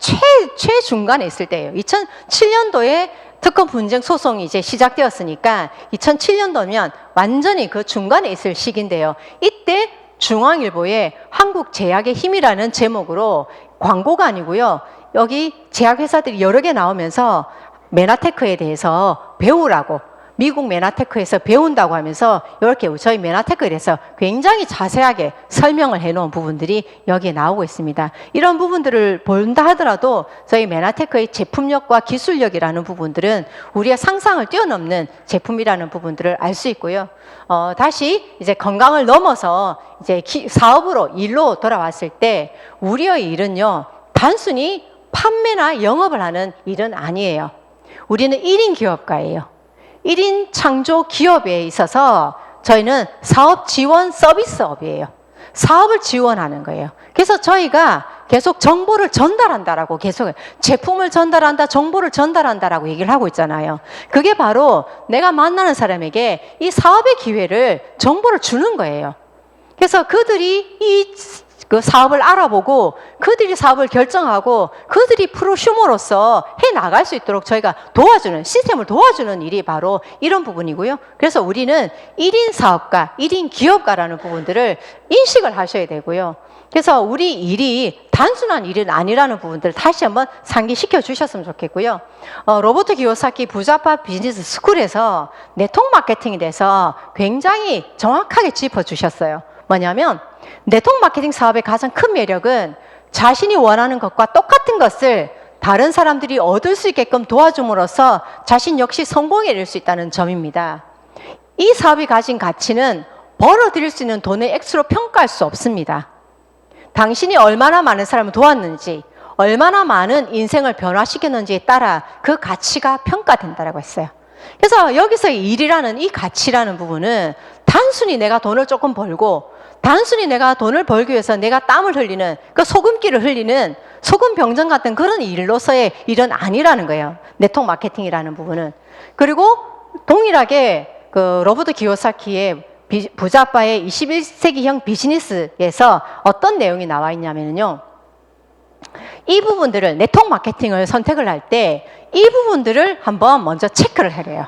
최중간에 있을 때예요. 2007년도에 특허 분쟁 소송이 이제 시작되었으니까 2007년도면 완전히 그 중간에 있을 시기인데요. 이때 중앙일보에 한국제약의 힘이라는 제목으로 광고가 아니고요, 여기 제약회사들이 여러 개 나오면서 메나테크에 대해서 배우라고, 미국 메나테크에서 배운다고 하면서 이렇게 저희 메나테크에 대해서 굉장히 자세하게 설명을 해놓은 부분들이 여기에 나오고 있습니다. 이런 부분들을 본다 하더라도 저희 메나테크의 제품력과 기술력이라는 부분들은 우리의 상상을 뛰어넘는 제품이라는 부분들을 알 수 있고요. 다시 이제 건강을 넘어서 이제 사업으로, 일로 돌아왔을 때 우리의 일은요, 단순히 판매나 영업을 하는 일은 아니에요. 우리는 1인 기업가예요. 1인 창조 기업에 있어서 저희는 사업 지원 서비스업이에요. 사업을 지원하는 거예요. 그래서 저희가 계속 정보를 전달한다라고 계속 제품을 전달한다, 정보를 전달한다라고 얘기를 하고 있잖아요. 그게 바로 내가 만나는 사람에게 이 사업의 기회를, 정보를 주는 거예요. 그래서 그들이 그 사업을 알아보고 그들이 사업을 결정하고 그들이 프로슈머로서 해 나갈 수 있도록 저희가 도와주는, 시스템을 도와주는 일이 바로 이런 부분이고요. 그래서 우리는 1인 사업가, 1인 기업가라는 부분들을 인식을 하셔야 되고요. 그래서 우리 일이 단순한 일은 아니라는 부분들을 다시 한번 상기시켜 주셨으면 좋겠고요. 로버트 기요사키 부자파 비즈니스 스쿨에서 네트워크 마케팅에 대해서 굉장히 정확하게 짚어주셨어요. 뭐냐면 네트워크 마케팅 사업의 가장 큰 매력은 자신이 원하는 것과 똑같은 것을 다른 사람들이 얻을 수 있게끔 도와줌으로써 자신 역시 성공에 이를 수 있다는 점입니다. 이 사업이 가진 가치는 벌어들일 수 있는 돈의 액수로 평가할 수 없습니다. 당신이 얼마나 많은 사람을 도왔는지, 얼마나 많은 인생을 변화시켰는지에 따라 그 가치가 평가된다고 했어요. 그래서 여기서 일이라는 이 가치라는 부분은 단순히 내가 돈을 조금 벌고, 단순히 내가 돈을 벌기 위해서 내가 땀을 흘리는, 그 소금기를 흘리는 소금 병정 같은 그런 일로서의 일은 아니라는 거예요. 네트워크 마케팅이라는 부분은. 그리고 동일하게 그 로버트 기요사키의 부자아빠의 21세기형 비즈니스에서 어떤 내용이 나와 있냐면요. 이 부분들을, 네트워크 마케팅을 선택을 할 때 이 부분들을 한번 먼저 체크를 해래요.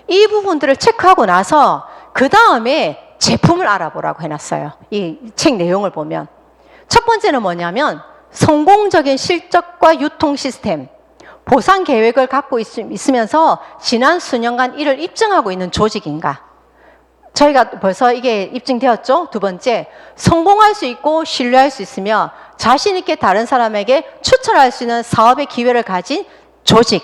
이 부분들을 체크하고 나서 그 다음에 제품을 알아보라고 해놨어요. 이 책 내용을 보면. 첫 번째는 뭐냐면 성공적인 실적과 유통 시스템, 보상 계획을 갖고 있으면서 지난 수년간 이를 입증하고 있는 조직인가. 저희가 벌써 이게 입증되었죠? 두 번째, 성공할 수 있고 신뢰할 수 있으며 자신 있게 다른 사람에게 추천할 수 있는 사업의 기회를 가진 조직.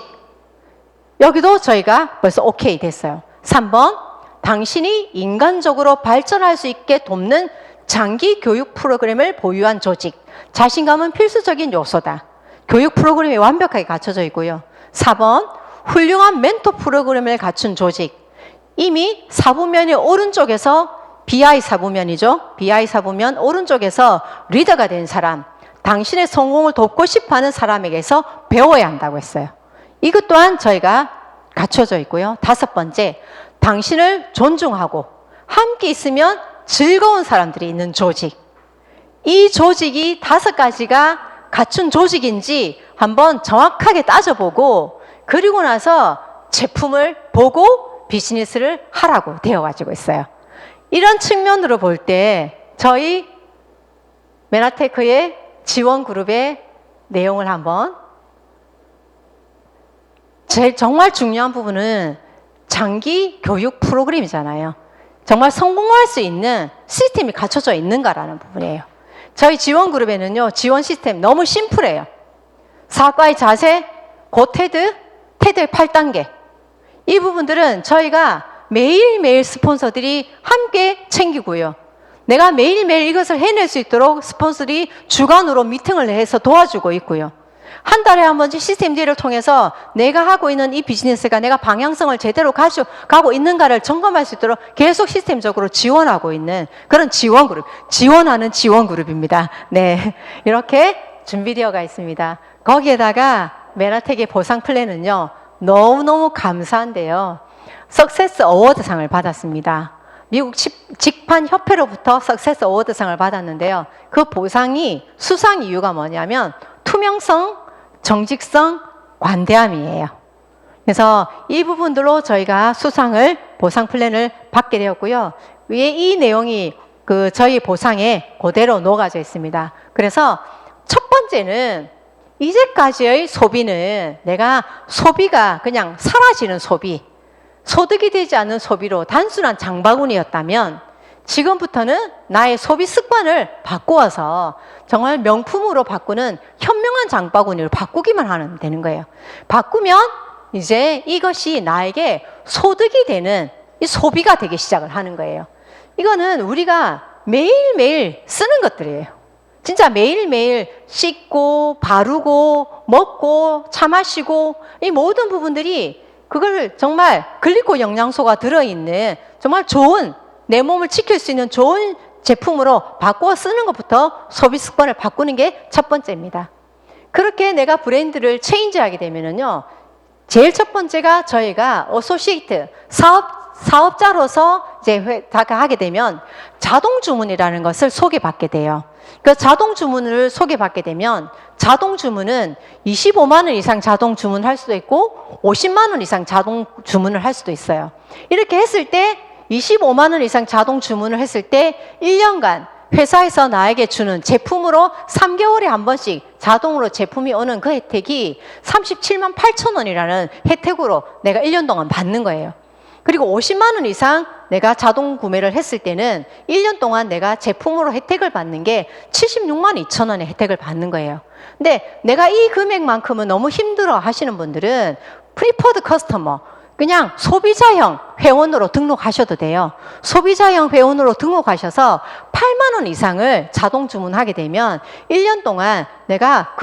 여기도 저희가 벌써 오케이 됐어요. 3번, 당신이 인간적으로 발전할 수 있게 돕는 장기 교육 프로그램을 보유한 조직. 자신감은 필수적인 요소다. 교육 프로그램이 완벽하게 갖춰져 있고요. 4번, 훌륭한 멘토 프로그램을 갖춘 조직. 이미 사부면의 오른쪽에서 BI 사부면이죠. BI 사부면 오른쪽에서 리더가 된 사람, 당신의 성공을 돕고 싶어하는 사람에게서 배워야 한다고 했어요. 이것 또한 저희가 갖춰져 있고요. 5번째, 당신을 존중하고 함께 있으면 즐거운 사람들이 있는 조직. 이 조직이 5가지가 갖춘 조직인지 한번 정확하게 따져보고, 그리고 나서 제품을 보고 비즈니스를 하라고 되어 가지고 있어요. 이런 측면으로 볼 때 저희 메나테크의 지원 그룹의 내용을 한번, 제일 정말 중요한 부분은 장기 교육 프로그램이잖아요. 정말 성공할 수 있는 시스템이 갖춰져 있는가라는 부분이에요. 저희 지원 그룹에는요, 지원 시스템 너무 심플해요. 사과의 자세, 고테드, 테드의 8단계. 이 부분들은 저희가 매일매일 스폰서들이 함께 챙기고요. 내가 매일매일 이것을 해낼 수 있도록 스폰서들이 주간으로 미팅을 해서 도와주고 있고요. 한 달에 한 번씩 시스템 D를 통해서 내가 하고 있는 이 비즈니스가 내가 방향성을 제대로 가고 있는가를 점검할 수 있도록 계속 시스템적으로 지원하고 있는 그런 지원 그룹, 지원하는 지원 그룹입니다. 네, 이렇게 준비되어가 있습니다. 거기에다가 메나텍의 보상 플랜은요, 너무너무 감사한데요, 석세스 어워드상을 받았습니다. 미국 직판협회로부터 석세스 어워드상을 받았는데요, 그 보상이, 수상 이유가 뭐냐면 투명성, 정직성, 관대함이에요. 그래서 이 부분들로 저희가 수상을, 보상 플랜을 받게 되었고요. 위에 이 내용이 저희 보상에 그대로 녹아져 있습니다. 그래서 첫 번째는 이제까지의 소비는 내가 소비가 그냥 사라지는 소비, 소득이 되지 않는 소비로 단순한 장바구니였다면 지금부터는 나의 소비 습관을 바꾸어서 정말 명품으로 바꾸는 현명한 장바구니로 바꾸기만 하면 되는 거예요. 바꾸면 이제 이것이 나에게 소득이 되는 이 소비가 되기 시작을 하는 거예요. 이거는 우리가 매일매일 쓰는 것들이에요. 진짜 매일매일 씻고 바르고 먹고 차 마시고 이 모든 부분들이 그걸 정말 글리코 영양소가 들어있는 정말 좋은, 내 몸을 지킬 수 있는 좋은 제품으로 바꾸어 쓰는 것부터 소비 습관을 바꾸는 게 첫 번째입니다. 그렇게 내가 브랜드를 체인지하게 되면은요, 제일 첫 번째가 저희가 어소시에이트, 사업자로서 이제 하게 되면 자동 주문이라는 것을 소개받게 돼요. 그 자동 주문을 소개받게 되면 자동 주문은 25만 원 이상 자동 주문을 할 수도 있고 50만 원 이상 자동 주문을 할 수도 있어요. 이렇게 했을 때 25만 원 이상 자동 주문을 했을 때 1년간 회사에서 나에게 주는 제품으로 3개월에 한 번씩 자동으로 제품이 오는 그 혜택이 37만 8천 원이라는 혜택으로 내가 1년 동안 받는 거예요. 그리고 50만 원 이상 내가 자동 구매를 했을 때는 1년 동안 내가 제품으로 혜택을 받는 게 76만 2천 원의 혜택을 받는 거예요. 근데 내가 이 금액만큼은 너무 힘들어 하시는 분들은 프리퍼드 커스터머, 그냥 소비자형 회원으로 등록하셔도 돼요. 소비자형 회원으로 등록하셔서 8만 원 이상을 자동 주문하게 되면 1년 동안 내가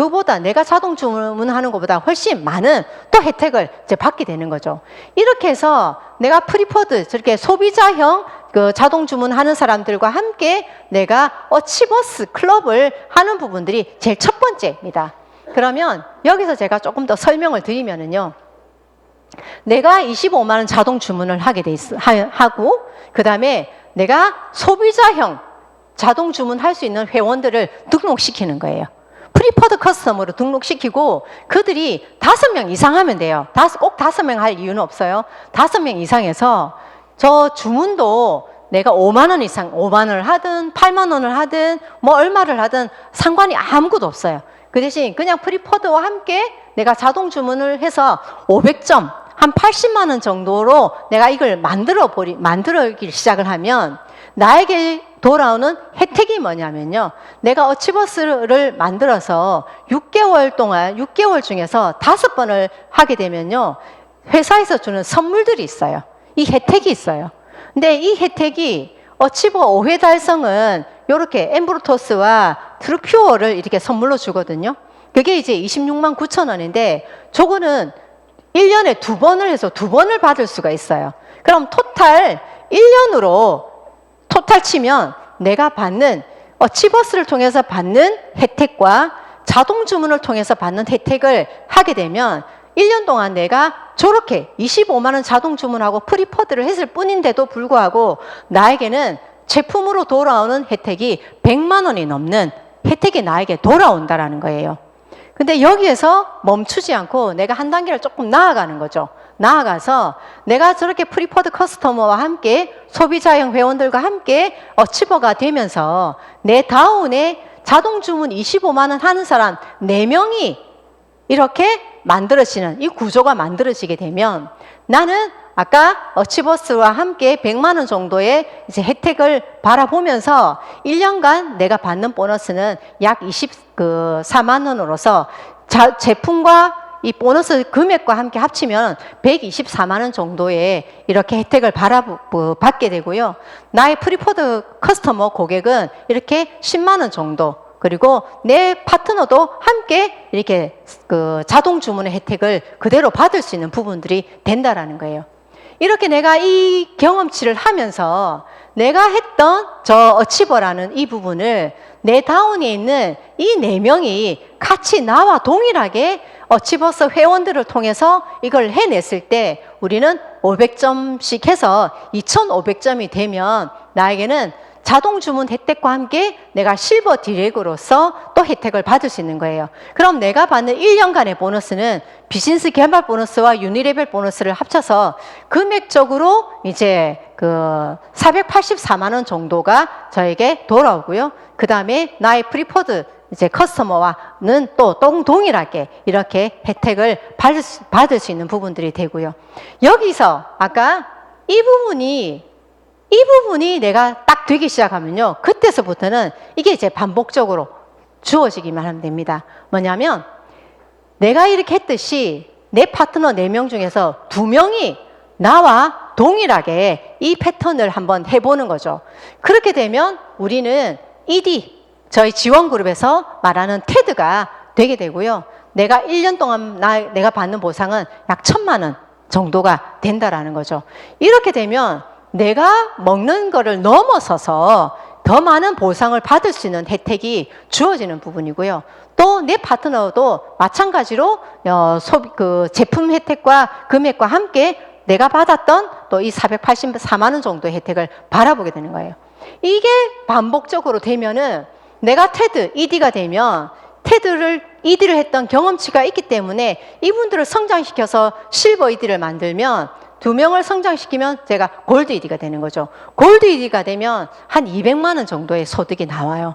자동 주문하는 것보다 훨씬 많은 또 혜택을 이제 받게 되는 거죠. 이렇게 해서 내가 프리퍼드, 저렇게 소비자형 그 자동 주문하는 사람들과 함께 내가 어치버스 클럽을 하는 부분들이 제일 첫 번째입니다. 그러면 여기서 제가 조금 더 설명을 드리면은요. 내가 25만 원 자동 주문을 하고 그 다음에 내가 소비자형 자동 주문할 수 있는 회원들을 등록시키는 거예요. 프리퍼드 커스터머로 등록시키고 그들이 5명 이상 하면 돼요. 꼭 5명 할 이유는 없어요. 5명 이상해서 저 주문도 내가 5만 원 이상, 5만 원을 하든 8만 원을 하든 뭐 얼마를 하든 상관이 아무것도 없어요. 그 대신 그냥 프리퍼드와 함께 내가 자동 주문을 해서 500점, 한 80만 원 정도로 내가 이걸 만들기 시작을 하면 나에게 돌아오는 혜택이 뭐냐면요. 내가 어치버스를 만들어서 6개월 중에서 5번을 하게 되면요. 회사에서 주는 선물들이 있어요. 이 혜택이 있어요. 근데 이 혜택이 어치버 5회 달성은 이렇게 엠브로토스와 트루큐어를 이렇게 선물로 주거든요. 그게 이제 26만 9천 원인데 저거는 1년에 2번을 해서 2번을 받을 수가 있어요. 그럼 토탈 1년으로 토탈 치면 내가 받는 어치버스를 통해서 받는 혜택과 자동 주문을 통해서 받는 혜택을 하게 되면 1년 동안 내가 저렇게 25만 원 자동 주문하고 프리퍼드를 했을 뿐인데도 불구하고 나에게는 제품으로 돌아오는 혜택이 100만 원이 넘는 혜택이 나에게 돌아온다라는 거예요. 근데 여기에서 멈추지 않고 내가 한 단계를 조금 나아가는 거죠. 나아가서 내가 저렇게 프리퍼드 커스터머와 함께 소비자형 회원들과 함께 어치버가 되면서 내 다운에 자동 주문 25만 원 하는 사람 4명이 이렇게 만들어지는 이 구조가 만들어지게 되면 나는 아까 어치버스와 함께 100만 원 정도의 이제 혜택을 바라보면서 1년간 내가 받는 보너스는 약 24만 원으로서 제품과 이 보너스 금액과 함께 합치면 124만 원 정도의 이렇게 혜택을 받게 되고요. 나의 프리퍼드 커스터머 고객은 이렇게 10만 원 정도, 그리고 내 파트너도 함께 이렇게 그 자동 주문의 혜택을 그대로 받을 수 있는 부분들이 된다라는 거예요. 이렇게 내가 이 경험치를 하면서 내가 했던 저 어치버라는 이 부분을 내 다운에 있는 이 4명이 같이 나와 동일하게 어치버스 회원들을 통해서 이걸 해냈을 때 우리는 500점씩 해서 2500점이 되면 나에게는 자동 주문 혜택과 함께 내가 실버 디렉으로서 또 혜택을 받을 수 있는 거예요. 그럼 내가 받는 1년간의 보너스는 비즈니스 개발 보너스와 유니레벨 보너스를 합쳐서 금액적으로 이제 그 484만 원 정도가 저에게 돌아오고요. 그 다음에 나의 프리퍼드 이제 커스터머와는 또 동일하게 이렇게 혜택을 받을 수 있는 부분들이 되고요. 여기서 아까 이 부분이 내가 딱 되기 시작하면요. 그때서부터는 이게 이제 반복적으로 주어지기만 하면 됩니다. 뭐냐면 내가 이렇게 했듯이 내 파트너 4명 중에서 2명이 나와 동일하게 이 패턴을 한번 해보는 거죠. 그렇게 되면 우리는 ED, 저희 지원그룹에서 말하는 테드가 되게 되고요. 내가 1년 동안 내가 받는 보상은 약 1,000만 원 정도가 된다라는 거죠. 이렇게 되면 내가 먹는 거를 넘어서서 더 많은 보상을 받을 수 있는 혜택이 주어지는 부분이고요. 또 내 파트너도 마찬가지로 그 제품 혜택과 금액과 함께 내가 받았던 또 이 484만 원 정도의 혜택을 바라보게 되는 거예요. 이게 반복적으로 되면은 내가 테드, ED가 되면 ED를 했던 경험치가 있기 때문에 이분들을 성장시켜서 실버 ED를 만들면 2명을 성장시키면 제가 골드 ED가 되는 거죠. 골드 ED가 되면 한 200만 원 정도의 소득이 나와요.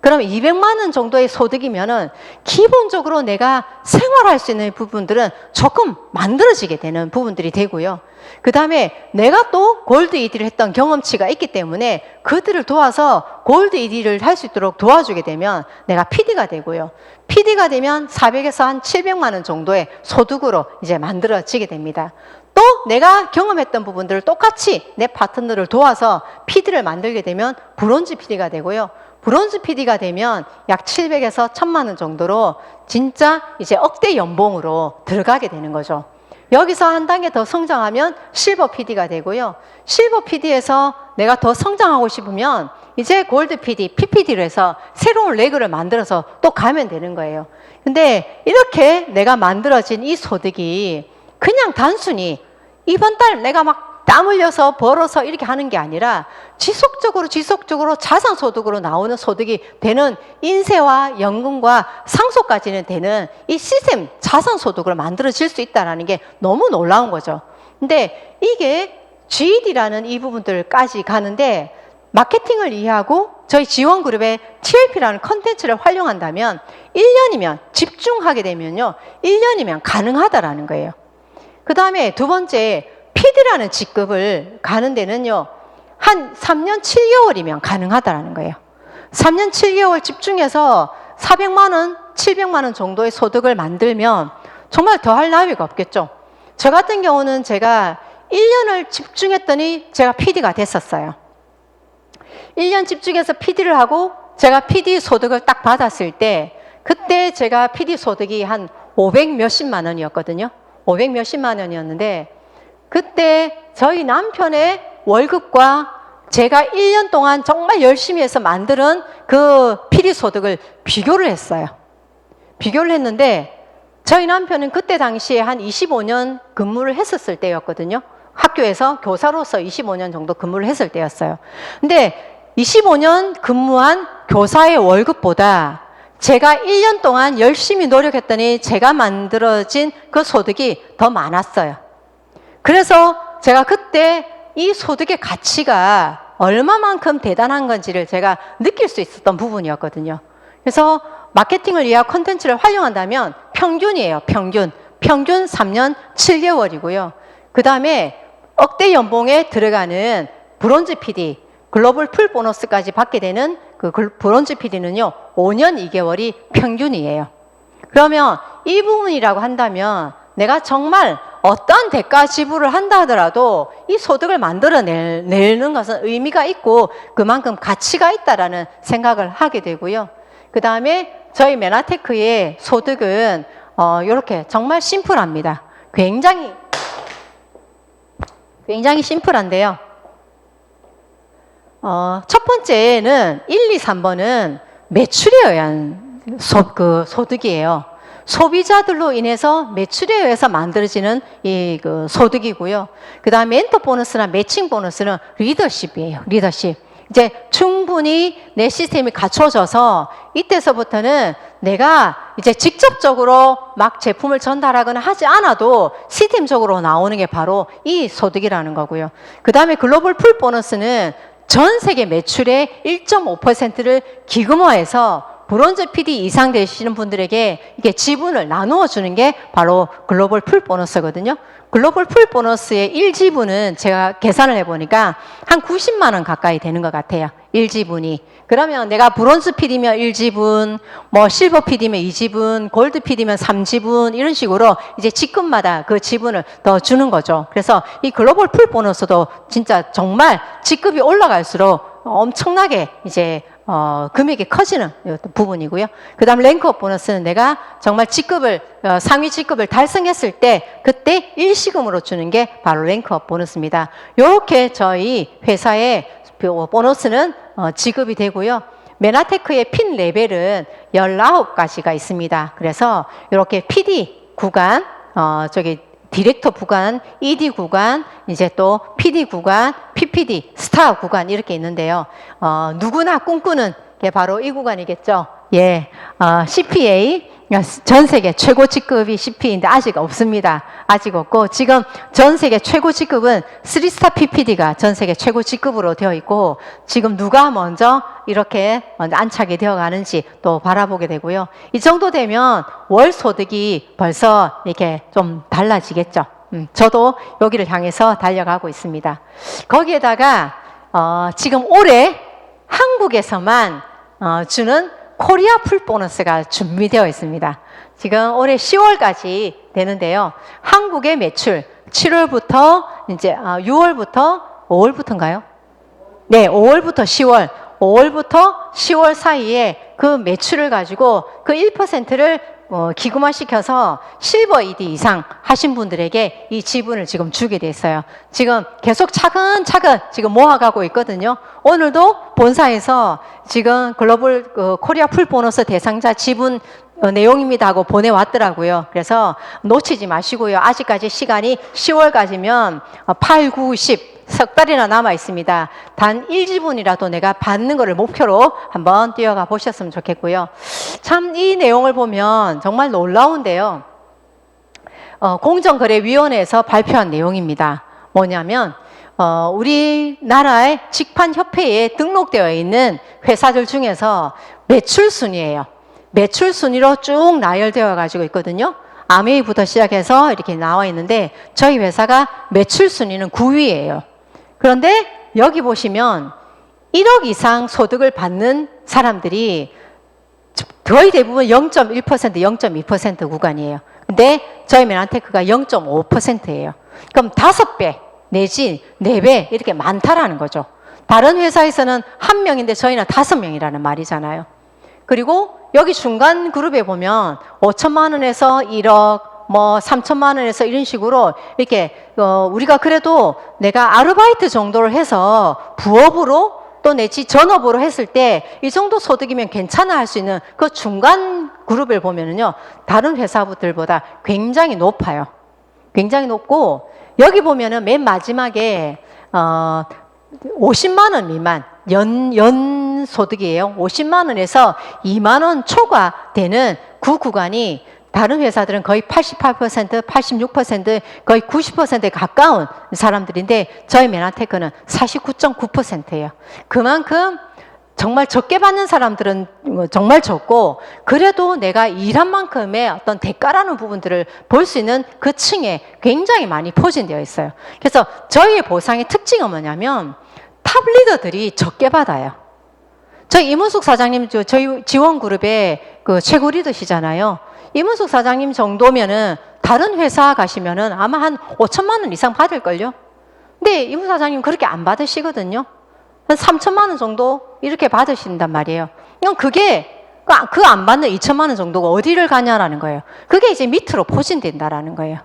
그럼 200만 원 정도의 소득이면은 기본적으로 내가 생활할 수 있는 부분들은 조금 만들어지게 되는 부분들이 되고요. 그 다음에 내가 또 골드 ED를 했던 경험치가 있기 때문에 그들을 도와서 골드 ED를 할 수 있도록 도와주게 되면 내가 PD가 되고요. PD가 되면 400에서 한 700만 원 정도의 소득으로 이제 만들어지게 됩니다. 또 내가 경험했던 부분들을 똑같이 내 파트너를 도와서 PD를 만들게 되면 브론즈 PD가 되고요. 브론즈 PD가 되면 약 700에서 1000만 원 정도로 진짜 이제 억대 연봉으로 들어가게 되는 거죠. 여기서 한 단계 더 성장하면 실버 PD가 되고요. 실버 PD에서 내가 더 성장하고 싶으면 이제 골드 PD, PPD로 해서 새로운 레그를 만들어서 또 가면 되는 거예요. 근데 이렇게 내가 만들어진 이 소득이 그냥 단순히 이번 달 내가 막 땀 흘려서 벌어서 이렇게 하는 게 아니라 지속적으로 자산소득으로 나오는 소득이 되는 인세와 연금과 상속까지는 되는 이 시스템 자산소득을 만들어질 수 있다는 게 너무 놀라운 거죠. 근데 이게 GED라는 이 부분들까지 가는데 마케팅을 이해하고 저희 지원그룹의 TLP라는 컨텐츠를 활용한다면 1년이면 집중하게 되면요. 1년이면 가능하다라는 거예요. 그 다음에 두 번째 PD라는 직급을 가는 데는요. 한 3년 7개월이면 가능하다라는 거예요. 3년 7개월 집중해서 400만 원, 700만 원 정도의 소득을 만들면 정말 더할 나위가 없겠죠. 저 같은 경우는 제가 1년을 집중했더니 제가 PD가 됐었어요. 1년 집중해서 PD를 하고 제가 PD 소득을 딱 받았을 때 그때 제가 PD 소득이 한 500 몇십만 원이었거든요. 500 몇십만 원이었는데 그때 저희 남편의 월급과 제가 1년 동안 정말 열심히 해서 만드는 그 PD 소득을 비교를 했어요. 비교를 했는데 저희 남편은 그때 당시에 한 25년 근무를 했었을 때였거든요. 학교에서 교사로서 25년 정도 근무를 했을 때였어요. 근데 25년 근무한 교사의 월급보다 제가 1년 동안 열심히 노력했더니 제가 만들어진 그 소득이 더 많았어요. 그래서 제가 그때 이 소득의 가치가 얼마만큼 대단한 건지를 제가 느낄 수 있었던 부분이었거든요. 그래서 마케팅을 위한 콘텐츠를 활용한다면 평균이에요. 평균 3년 7개월이고요. 그 다음에 억대 연봉에 들어가는 브론즈 PD, 글로벌 풀 보너스까지 받게 되는 그 브론즈 PD는요, 5년 2개월이 평균이에요. 그러면 이 부분이라고 한다면 내가 정말 어떤 대가 지불을 한다 하더라도 이 소득을 만들어내는 것은 의미가 있고 그만큼 가치가 있다라는 생각을 하게 되고요. 그 다음에 저희 메나테크의 소득은 이렇게 정말 심플합니다. 굉장히 심플한데요. 첫 번째는 1, 2, 3번은 매출에 의한 소득이에요. 소비자들로 인해서 매출에 의해서 만들어지는 그 소득이고요. 그 다음에 멘토 보너스나 매칭 보너스는 리더십이에요. 리더십. 이제 충분히 내 시스템이 갖춰져서 이때서부터는 내가 이제 직접적으로 막 제품을 전달하거나 하지 않아도 시스템적으로 나오는 게 바로 이 소득이라는 거고요. 그 다음에 글로벌 풀 보너스는 전 세계 매출의 1.5%를 기금화해서 브론즈 PD 이상 되시는 분들에게 이게 지분을 나누어 주는 게 바로 글로벌 풀 보너스거든요. 글로벌 풀 보너스의 1지분은 제가 계산을 해보니까 한 90만 원 가까이 되는 것 같아요. 1지분이. 그러면 내가 브론즈 PD면 1지분, 뭐 실버 PD면 2지분, 골드 PD면 3지분 이런 식으로 이제 직급마다 그 지분을 더 주는 거죠. 그래서 이 글로벌 풀 보너스도 진짜 정말 직급이 올라갈수록 엄청나게 이제 금액이 커지는 부분이고요. 그 다음 랭크업 보너스는 내가 정말 직급을 상위 직급을 달성했을 때 그때 일시금으로 주는 게 바로 랭크업 보너스입니다. 이렇게 저희 회사의 보너스는 지급이 되고요. 메나테크의 핀 레벨은 19가지가 있습니다. 그래서 이렇게 PD 구간, 디렉터 구간, ED 구간, 이제 또 PD 구간, PPD, 스타 구간 이렇게 있는데요. 누구나 꿈꾸는 게 바로 이 구간이겠죠. 예, CPA, 전 세계 최고 직급이 CP인데 아직 없습니다. 아직 없고 지금 전 세계 최고 직급은 3스타 PPD가 전 세계 최고 직급으로 되어 있고 지금 누가 먼저 이렇게 안착이 되어 가는지 또 바라보게 되고요. 이 정도 되면 월 소득이 벌써 이렇게 좀 달라지겠죠. 저도 여기를 향해서 달려가고 있습니다. 거기에다가 지금 올해 한국에서만 주는 코리아 풀 보너스가 준비되어 있습니다. 지금 올해 10월까지 되는데요. 한국의 매출 7월부터 이제 6월부터 5월부터인가요? 네, 5월부터 10월, 5월부터 10월 사이에 그 매출을 가지고 그 1%를 기금화시켜서 실버 ED 이상 하신 분들에게 이 지분을 지금 주게 됐어요. 지금 계속 차근차근 지금 모아가고 있거든요. 오늘도 본사에서 지금 글로벌 코리아 풀 보너스 대상자 지분 내용입니다 하고 보내왔더라고요. 그래서 놓치지 마시고요. 아직까지 시간이 10월까지면 8, 9, 10 석 달이나 남아 있습니다. 단 1지분이라도 내가 받는 것을 목표로 한번 뛰어가 보셨으면 좋겠고요. 참 이 내용을 보면 정말 놀라운데요. 공정거래위원회에서 발표한 내용입니다. 뭐냐면 우리나라의 직판협회에 등록되어 있는 회사들 중에서 매출 순위예요. 매출 순위로 쭉 나열되어 가지고 있거든요. 아메이부터 시작해서 이렇게 나와 있는데 저희 회사가 매출 순위는 9위예요. 그런데 여기 보시면 1억 이상 소득을 받는 사람들이 거의 대부분 0.1%, 0.2% 구간이에요. 근데 저희 메나테크가 0.5%예요. 그럼 5배 내지 4배 이렇게 많다라는 거죠. 다른 회사에서는 1명인데 저희는 5명이라는 말이잖아요. 그리고 여기 중간 그룹에 보면 5천만 원에서 1억, 뭐 3천만 원에서 이런 식으로 이렇게 우리가 그래도 내가 아르바이트 정도를 해서 부업으로 또 내지 전업으로 했을 때 이 정도 소득이면 괜찮아 할 수 있는 그 중간 그룹을 보면은요 다른 회사들보다 굉장히 높아요. 굉장히 높고 여기 보면은 맨 마지막에 50만 원 미만 연 소득이에요. 50만 원에서 2만 원 초과 되는 그 구간이 다른 회사들은 거의 88%, 86%, 거의 90%에 가까운 사람들인데 저희 메나테크는 49.9%예요. 그만큼 정말 적게 받는 사람들은 정말 적고 그래도 내가 일한 만큼의 어떤 대가라는 부분들을 볼 수 있는 그 층에 굉장히 많이 포진되어 있어요. 그래서 저희의 보상의 특징은 뭐냐면 탑 리더들이 적게 받아요. 저희 이문숙 사장님 저희 지원그룹의 그 최고 리더시잖아요. 이문숙 사장님 정도면은 다른 회사 가시면은 아마 한 5천만 원 이상 받을걸요. 근데 이문숙 사장님 그렇게 안 받으시거든요. 한 3천만 원 정도 이렇게 받으신단 말이에요. 그럼 그게 그 안 받는 2천만 원 정도가 어디를 가냐라는 거예요. 그게 이제 밑으로 포진된다라는 거예요.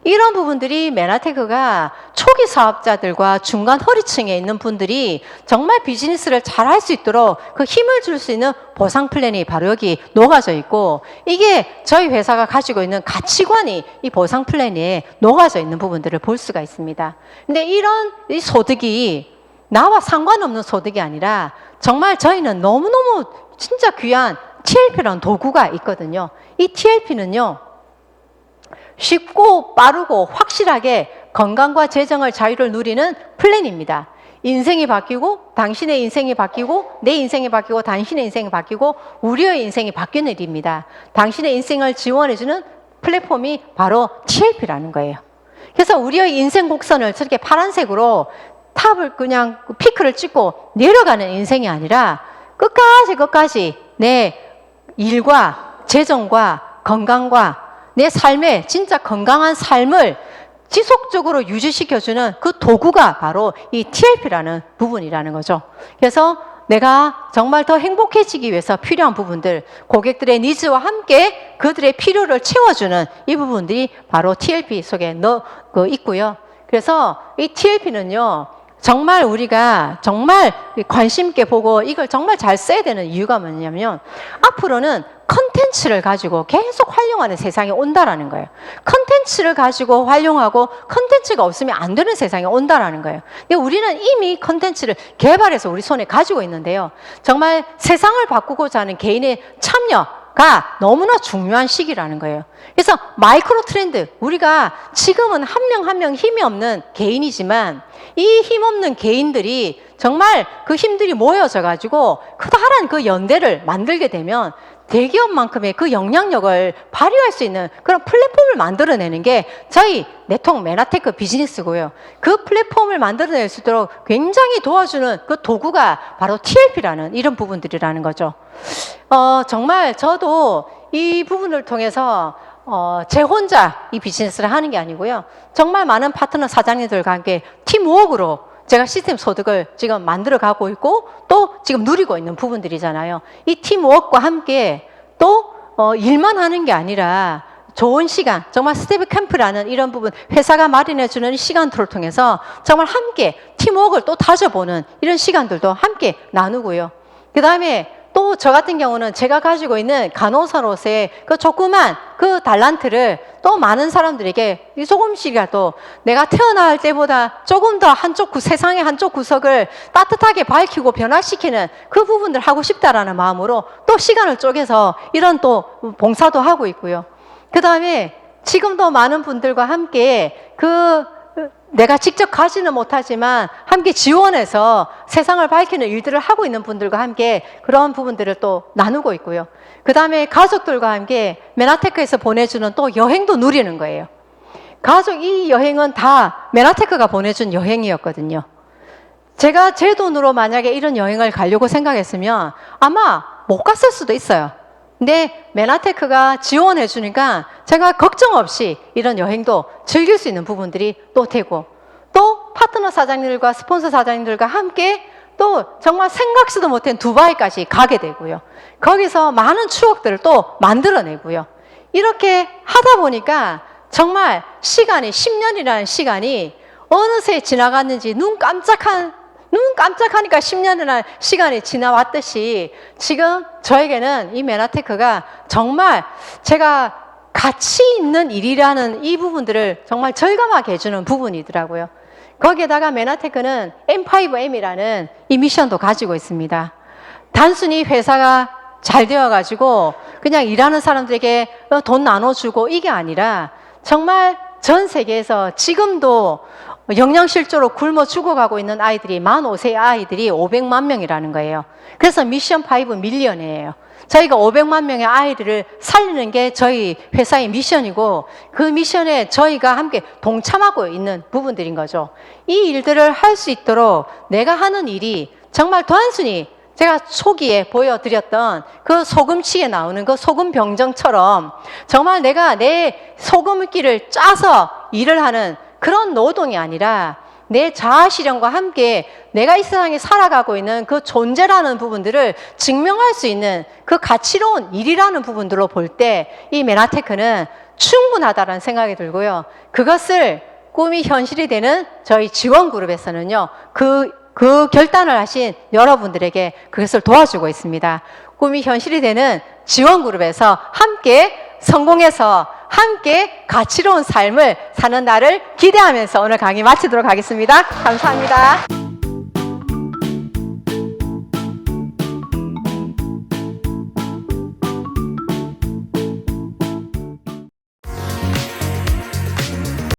이런 부분들이 메나테크가 초기 사업자들과 중간 허리층에 있는 분들이 정말 비즈니스를 잘 할 수 있도록 그 힘을 줄 수 있는 보상 플랜이 바로 여기 녹아져 있고 이게 저희 회사가 가지고 있는 가치관이 이 보상 플랜에 녹아져 있는 부분들을 볼 수가 있습니다. 근데 이런 이 소득이 나와 상관없는 소득이 아니라 정말 저희는 너무너무 진짜 귀한 TLP라는 도구가 있거든요. 이 TLP는요. 쉽고 빠르고 확실하게 건강과 재정을 자유를 누리는 플랜입니다. 인생이 바뀌고 당신의 인생이 바뀌고 내 인생이 바뀌고 당신의 인생이 바뀌고 우리의 인생이 바뀌는 일입니다. 당신의 인생을 지원해주는 플랫폼이 바로 TLP라는 거예요. 그래서 우리의 인생 곡선을 저렇게 파란색으로 탑을 그냥 피크를 찍고 내려가는 인생이 아니라 끝까지 내 일과 재정과 건강과 내 삶의 진짜 건강한 삶을 지속적으로 유지시켜주는 그 도구가 바로 이 TLP라는 부분이라는 거죠. 그래서 내가 정말 더 행복해지기 위해서 필요한 부분들, 고객들의 니즈와 함께 그들의 필요를 채워주는 이 부분들이 바로 TLP 속에 있고요. 그래서 이 TLP는요, 정말 우리가 정말 관심 있게 보고 이걸 정말 잘 써야 되는 이유가 뭐냐면 앞으로는 컨텐츠를 가지고 계속 활용하는 세상이 온다라는 거예요. 컨텐츠를 가지고 활용하고 컨텐츠가 없으면 안 되는 세상이 온다라는 거예요. 근데 우리는 이미 컨텐츠를 개발해서 우리 손에 가지고 있는데요. 정말 세상을 바꾸고자 하는 개인의 참여, 변화가 너무나 중요한 시기라는 거예요. 그래서 마이크로 트렌드, 우리가 지금은 한 명 한 명 힘이 없는 개인이지만 이 힘없는 개인들이 정말 그 힘들이 모여져 가지고 커다란 그 연대를 만들게 되면 대기업만큼의 그 영향력을 발휘할 수 있는 그런 플랫폼을 만들어내는 게 저희 네트워크 메나테크 비즈니스고요. 그 플랫폼을 만들어낼 수 있도록 굉장히 도와주는 그 도구가 바로 TLP라는 이런 부분들이라는 거죠. 정말 저도 이 부분을 통해서 제 혼자 이 비즈니스를 하는 게 아니고요. 정말 많은 파트너 사장님들과 함께 팀워크로 제가 시스템 소득을 지금 만들어 가고 있고 또 지금 누리고 있는 부분들이잖아요. 이 팀워크와 함께 또 일만 하는 게 아니라 좋은 시간, 정말 스텝 캠프라는 이런 부분, 회사가 마련해주는 시간들을 통해서 정말 함께 팀워크를 또 다져보는 이런 시간들도 함께 나누고요. 그 다음에 또 저 같은 경우는 제가 가지고 있는 간호사로서의 그 조그만 그 달란트를 또 많은 사람들에게 조금씩이라도 내가 태어날 때보다 조금 더 세상의 한쪽 구석을 따뜻하게 밝히고 변화시키는 그 부분들 하고 싶다라는 마음으로 또 시간을 쪼개서 이런 또 봉사도 하고 있고요. 그 다음에 지금도 많은 분들과 함께 내가 직접 가지는 못하지만 함께 지원해서 세상을 밝히는 일들을 하고 있는 분들과 함께 그런 부분들을 또 나누고 있고요. 그 다음에 가족들과 함께 메나테크에서 보내주는 또 여행도 누리는 거예요. 이 여행은 다 메나테크가 보내준 여행이었거든요. 제가 제 돈으로 만약에 이런 여행을 가려고 생각했으면 아마 못 갔을 수도 있어요. 근데 메나테크가 지원해 주니까 제가 걱정 없이 이런 여행도 즐길 수 있는 부분들이 또 되고 또 파트너 사장님들과 스폰서 사장님들과 함께 또 정말 생각지도 못한 두바이까지 가게 되고요. 거기서 많은 추억들을 또 만들어내고요. 이렇게 하다 보니까 정말 시간이 10년이라는 시간이 어느새 지나갔는지 눈 깜짝하니까 10년이라는 시간이 지나왔듯이 지금 저에게는 이 메나테크가 정말 제가 가치 있는 일이라는 이 부분들을 정말 절감하게 해주는 부분이더라고요. 거기에다가 메나테크는 M5M이라는 이 미션도 가지고 있습니다. 단순히 회사가 잘 되어가지고 그냥 일하는 사람들에게 돈 나눠주고 이게 아니라 정말 전 세계에서 지금도 영양실조로 굶어 죽어가고 있는 아이들이 만 5세 아이들이 500만 명이라는 거예요. 그래서 미션 5 밀리언이에요. 저희가 500만 명의 아이들을 살리는 게 저희 회사의 미션이고 그 미션에 저희가 함께 동참하고 있는 부분들인 거죠. 이 일들을 할 수 있도록 내가 하는 일이 정말 단순히 제가 초기에 보여드렸던 그 소금치에 나오는 그 소금 병정처럼 정말 내가 내 소금기를 짜서 일을 하는 그런 노동이 아니라 내 자아실현과 함께 내가 이 세상에 살아가고 있는 그 존재라는 부분들을 증명할 수 있는 그 가치로운 일이라는 부분들로 볼 때 이 메나테크는 충분하다라는 생각이 들고요. 그것을 꿈이 현실이 되는 저희 지원그룹에서는요. 그 결단을 하신 여러분들에게 그것을 도와주고 있습니다. 꿈이 현실이 되는 지원그룹에서 함께 성공해서 함께 가치로운 삶을 사는 날을 기대하면서 오늘 강의 마치도록 하겠습니다. 감사합니다.